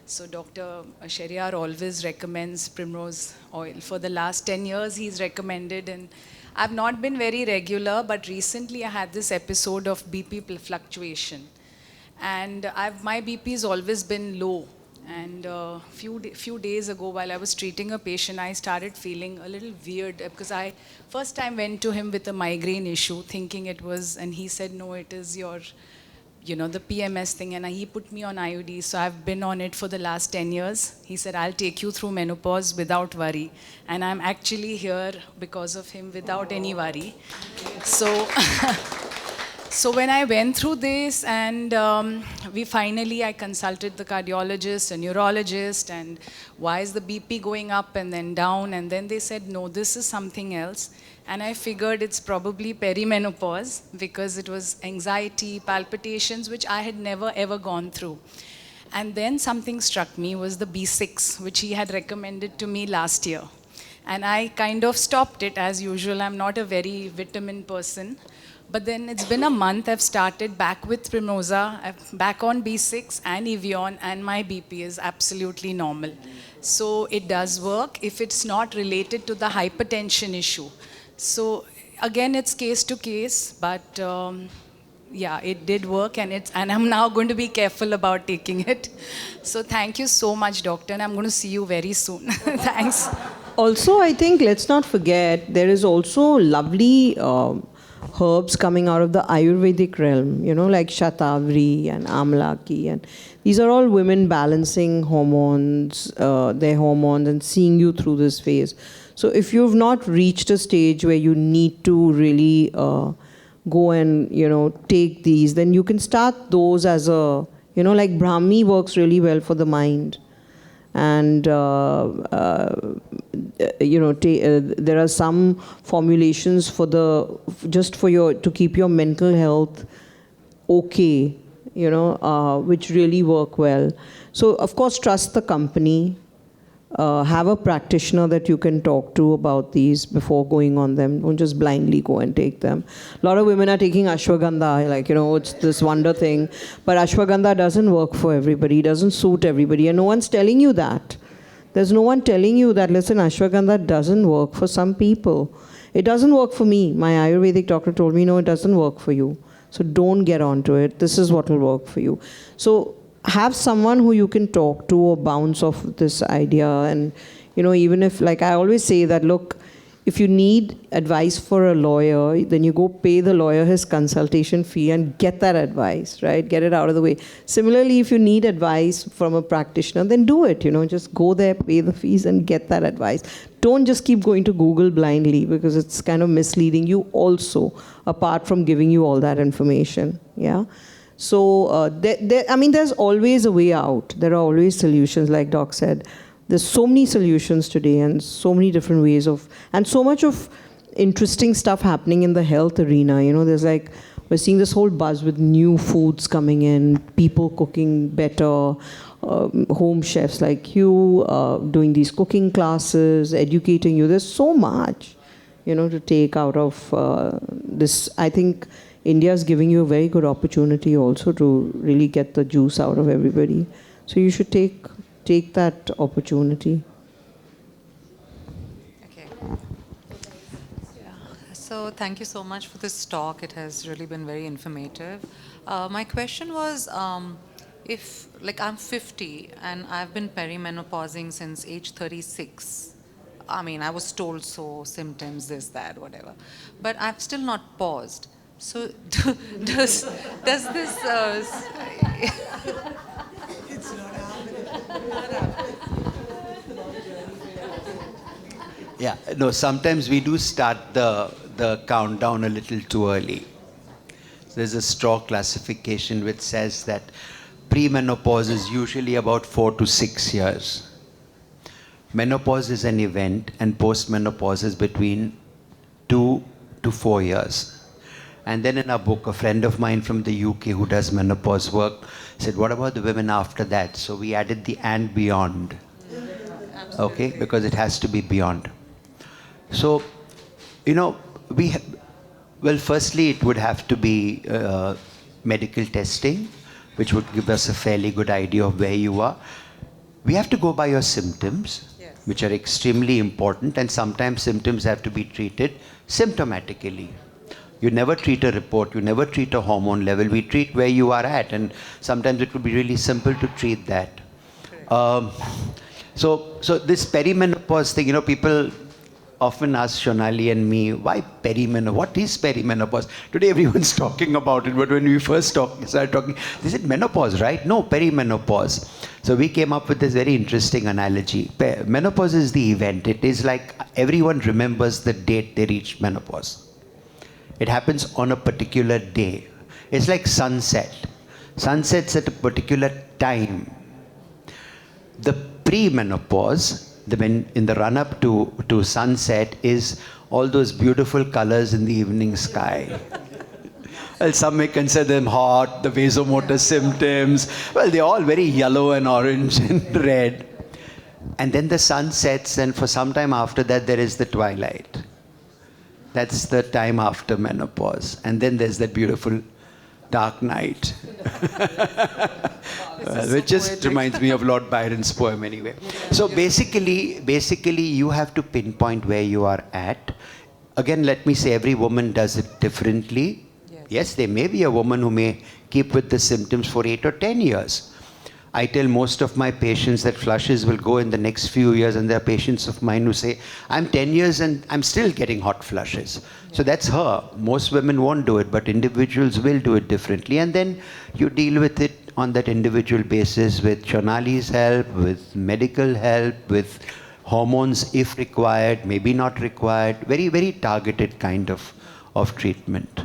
So Dr. Sheriar always recommends primrose oil. For the last 10 years, he's recommended, and I've not been very regular, but recently I had this episode of BP fluctuation. And my BP has always been low. And a few days ago, while I was treating a patient, I started feeling a little weird because I first time went to him with a migraine issue, thinking it was, and he said, no, it is your, the PMS thing, and he put me on IUD. So I've been on it for the last 10 years. He said, I'll take you through menopause without worry. And I'm actually here because of him without any worry. So, so when I went through this, and I consulted the cardiologist, a neurologist, and why is the BP going up and then down? And then they said, no, this is something else. And I figured it's probably perimenopause because it was anxiety, palpitations, which I had never ever gone through. And then something struck me was the B6, which he had recommended to me last year. And I kind of stopped it as usual. I'm not a very vitamin person. But then it's been a month, I've started back with Primoza, I'm back on B6 and Evion, and my BP is absolutely normal. So it does work if it's not related to the hypertension issue. So again, it's case to case, but yeah, it did work, and I'm now going to be careful about taking it. So thank you so much, doctor, and I'm going to see you very soon. Thanks. Also, I think let's not forget, there is also lovely herbs coming out of the Ayurvedic realm, like Shatavari and Amlaki. And these are all women balancing hormones, their hormones, and seeing you through this phase. So if you've not reached a stage where you need to really go and, take these, then you can start those as a, like Brahmi works really well for the mind. And, there are some formulations to keep your mental health okay, which really work well. So, of course, trust the company. Have a practitioner that you can talk to about these before going on them. Don't just blindly go and take them. A lot of women are taking ashwagandha, it's this wonder thing. But ashwagandha doesn't work for everybody, doesn't suit everybody, and no one's telling you that. There's no one telling you that, listen, ashwagandha doesn't work for some people. It doesn't work for me. My Ayurvedic doctor told me, no, it doesn't work for you. So don't get onto it. This is what will work for you. So have someone who you can talk to or bounce off this idea. And, even if, like I always say that, look, if you need advice for a lawyer, then you go pay the lawyer his consultation fee and get that advice, right? Get it out of the way. Similarly, if you need advice from a practitioner, then do it, just go there, pay the fees and get that advice. Don't just keep going to Google blindly because it's kind of misleading you also, apart from giving you all that information, yeah? So, there's always a way out. There are always solutions, like Doc said. There's so many solutions today and so many different ways of, and so much of interesting stuff happening in the health arena. There's like, we're seeing this whole buzz with new foods coming in, people cooking better, home chefs like you, doing these cooking classes, educating you. There's so much, to take out of this. I think India is giving you a very good opportunity also to really get the juice out of everybody. So you should take that opportunity. Okay. So thank you so much for this talk. It has really been very informative. My question was, if, like, I'm 50 and I've been perimenopausing since age 36. I mean, I was told so, symptoms, this, that, whatever. But I've still not paused. So does this... It's not happening. Yeah, no, sometimes we do start the countdown a little too early. There's a straw classification which says that premenopause is usually about 4 to 6 years. Menopause is an event and postmenopause is between 2 to 4 years. And then in a book, a friend of mine from the UK who does menopause work said, what about the women after that? So we added the and beyond. Okay, because it has to be beyond. So, well, firstly, it would have to be medical testing, which would give us a fairly good idea of where you are. We have to go by your symptoms, yes, which are extremely important, and sometimes symptoms have to be treated symptomatically. You never treat a report, you never treat a hormone level, we treat where you are at, and sometimes it would be really simple to treat that. So this perimenopause thing, people often ask Shonali and me, why perimenopause? What is perimenopause? Today everyone's talking about it, but when we first started talking, they said menopause, right? No, perimenopause. So we came up with this very interesting analogy. Menopause is the event. It is like everyone remembers the date they reached menopause. It happens on a particular day. It's like sunset. Sunsets at a particular time. The pre-menopause, in the run-up to sunset, is all those beautiful colors in the evening sky. Well, some may consider them hot, the vasomotor symptoms. Well, they're all very yellow and orange and red. And then the sun sets, and for some time after that, there is the twilight. That's the time after menopause. And then there's that beautiful dark night. Which just reminds me of Lord Byron's poem anyway. So basically you have to pinpoint where you are at. Again, let me say every woman does it differently. Yes, there may be a woman who may keep with the symptoms for 8 or 10 years. I tell most of my patients that flushes will go in the next few years, and there are patients of mine who say, I'm 10 years and I'm still getting hot flushes. So that's her. Most women won't do it, but individuals will do it differently. And then you deal with it on that individual basis with Shonali's help, with medical help, with hormones if required, maybe not required, very, very targeted kind of treatment.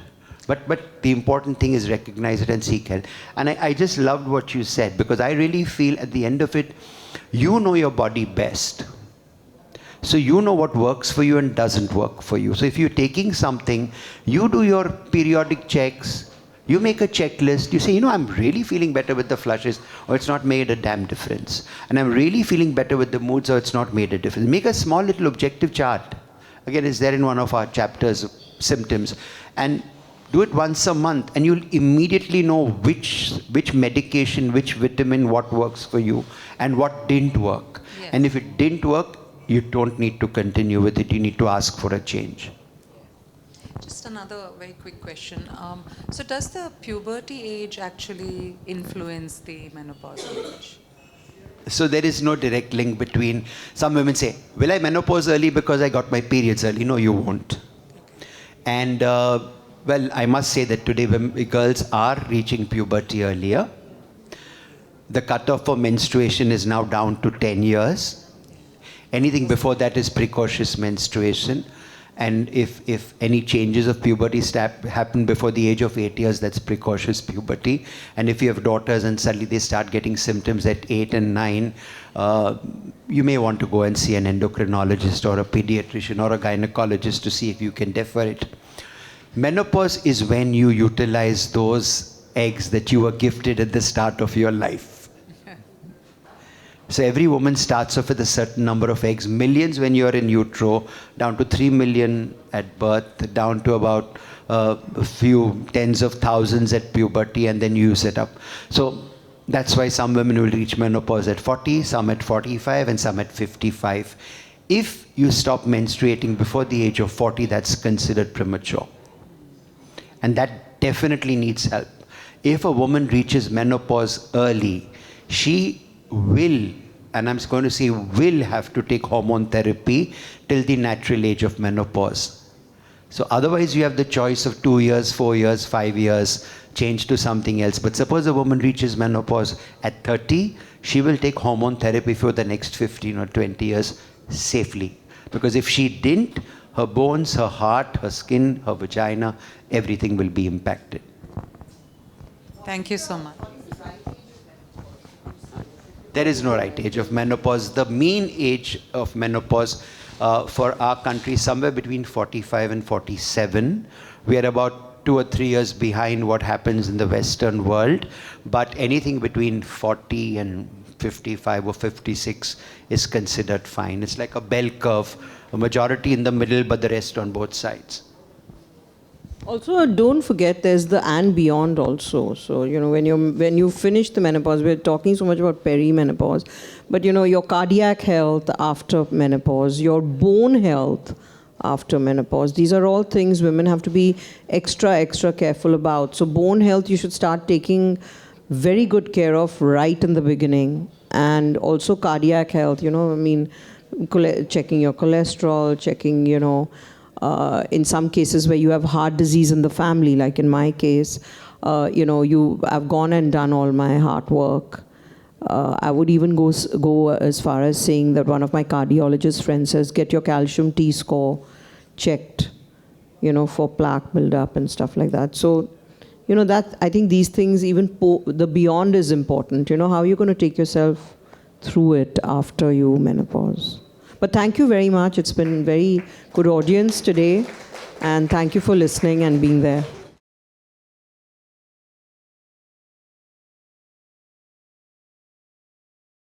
But the important thing is recognize it and seek help. And I just loved what you said, because I really feel at the end of it, you know your body best. So you know what works for you and doesn't work for you. So if you're taking something, you do your periodic checks, you make a checklist, you say, I'm really feeling better with the flushes, or it's not made a damn difference. And I'm really feeling better with the moods, or it's not made a difference. Make a small little objective chart. Again, it's there in one of our chapters, symptoms. And do it once a month, and you'll immediately know which medication, which vitamin, what works for you, and what didn't work. Yes. And if it didn't work, you don't need to continue with it. You need to ask for a change. Just another very quick question. So does the puberty age actually influence the menopause age? So there is no direct link between, some women say, will I menopause early because I got my periods early? No, you won't. And well, I must say that today girls are reaching puberty earlier. The cutoff for menstruation is now down to 10 years. Anything before that is precocious menstruation. And if any changes of puberty happen before the age of 8 years, that's precocious puberty. And if you have daughters and suddenly they start getting symptoms at 8 and 9, you may want to go and see an endocrinologist or a pediatrician or a gynecologist to see if you can defer it. Menopause is when you utilize those eggs that you were gifted at the start of your life. So every woman starts off with a certain number of eggs, millions when you're in utero, down to 3 million at birth, down to about a few tens of thousands at puberty, and then you use it up. So that's why some women will reach menopause at 40, some at 45, and some at 55. If you stop menstruating before the age of 40, that's considered premature. And that definitely needs help. If a woman reaches menopause early, she will, and I'm going to say will, have to take hormone therapy till the natural age of menopause. So otherwise you have the choice of 2 years, 4 years, 5 years, change to something else. But suppose a woman reaches menopause at 30, she will take hormone therapy for the next 15 or 20 years safely. Because if she didn't, her bones, her heart, her skin, her vagina, everything will be impacted. Thank you so much. There is no right age of menopause. The mean age of menopause for our country is somewhere between 45 and 47. We are about 2 or 3 years behind what happens in the Western world. But anything between 40 and 55 or 56 is considered fine. It's like a bell curve, a majority in the middle, but the rest on both sides. Also, don't forget there's the and beyond also. So, when you finish the menopause, we're talking so much about perimenopause, but your cardiac health after menopause, your bone health after menopause, these are all things women have to be extra careful about. So bone health, you should start taking very good care of right in the beginning. And also cardiac health, checking your cholesterol, checking, in some cases where you have heart disease in the family, like in my case, I've gone and done all my heart work. I would even go as far as saying that one of my cardiologist friends says, get your calcium T-score checked, for plaque buildup and stuff like that. So, that I think these things, even the beyond is important. How are you going to take yourself through it after you menopause? But thank you very much. It's been very good audience today. And thank you for listening and being there.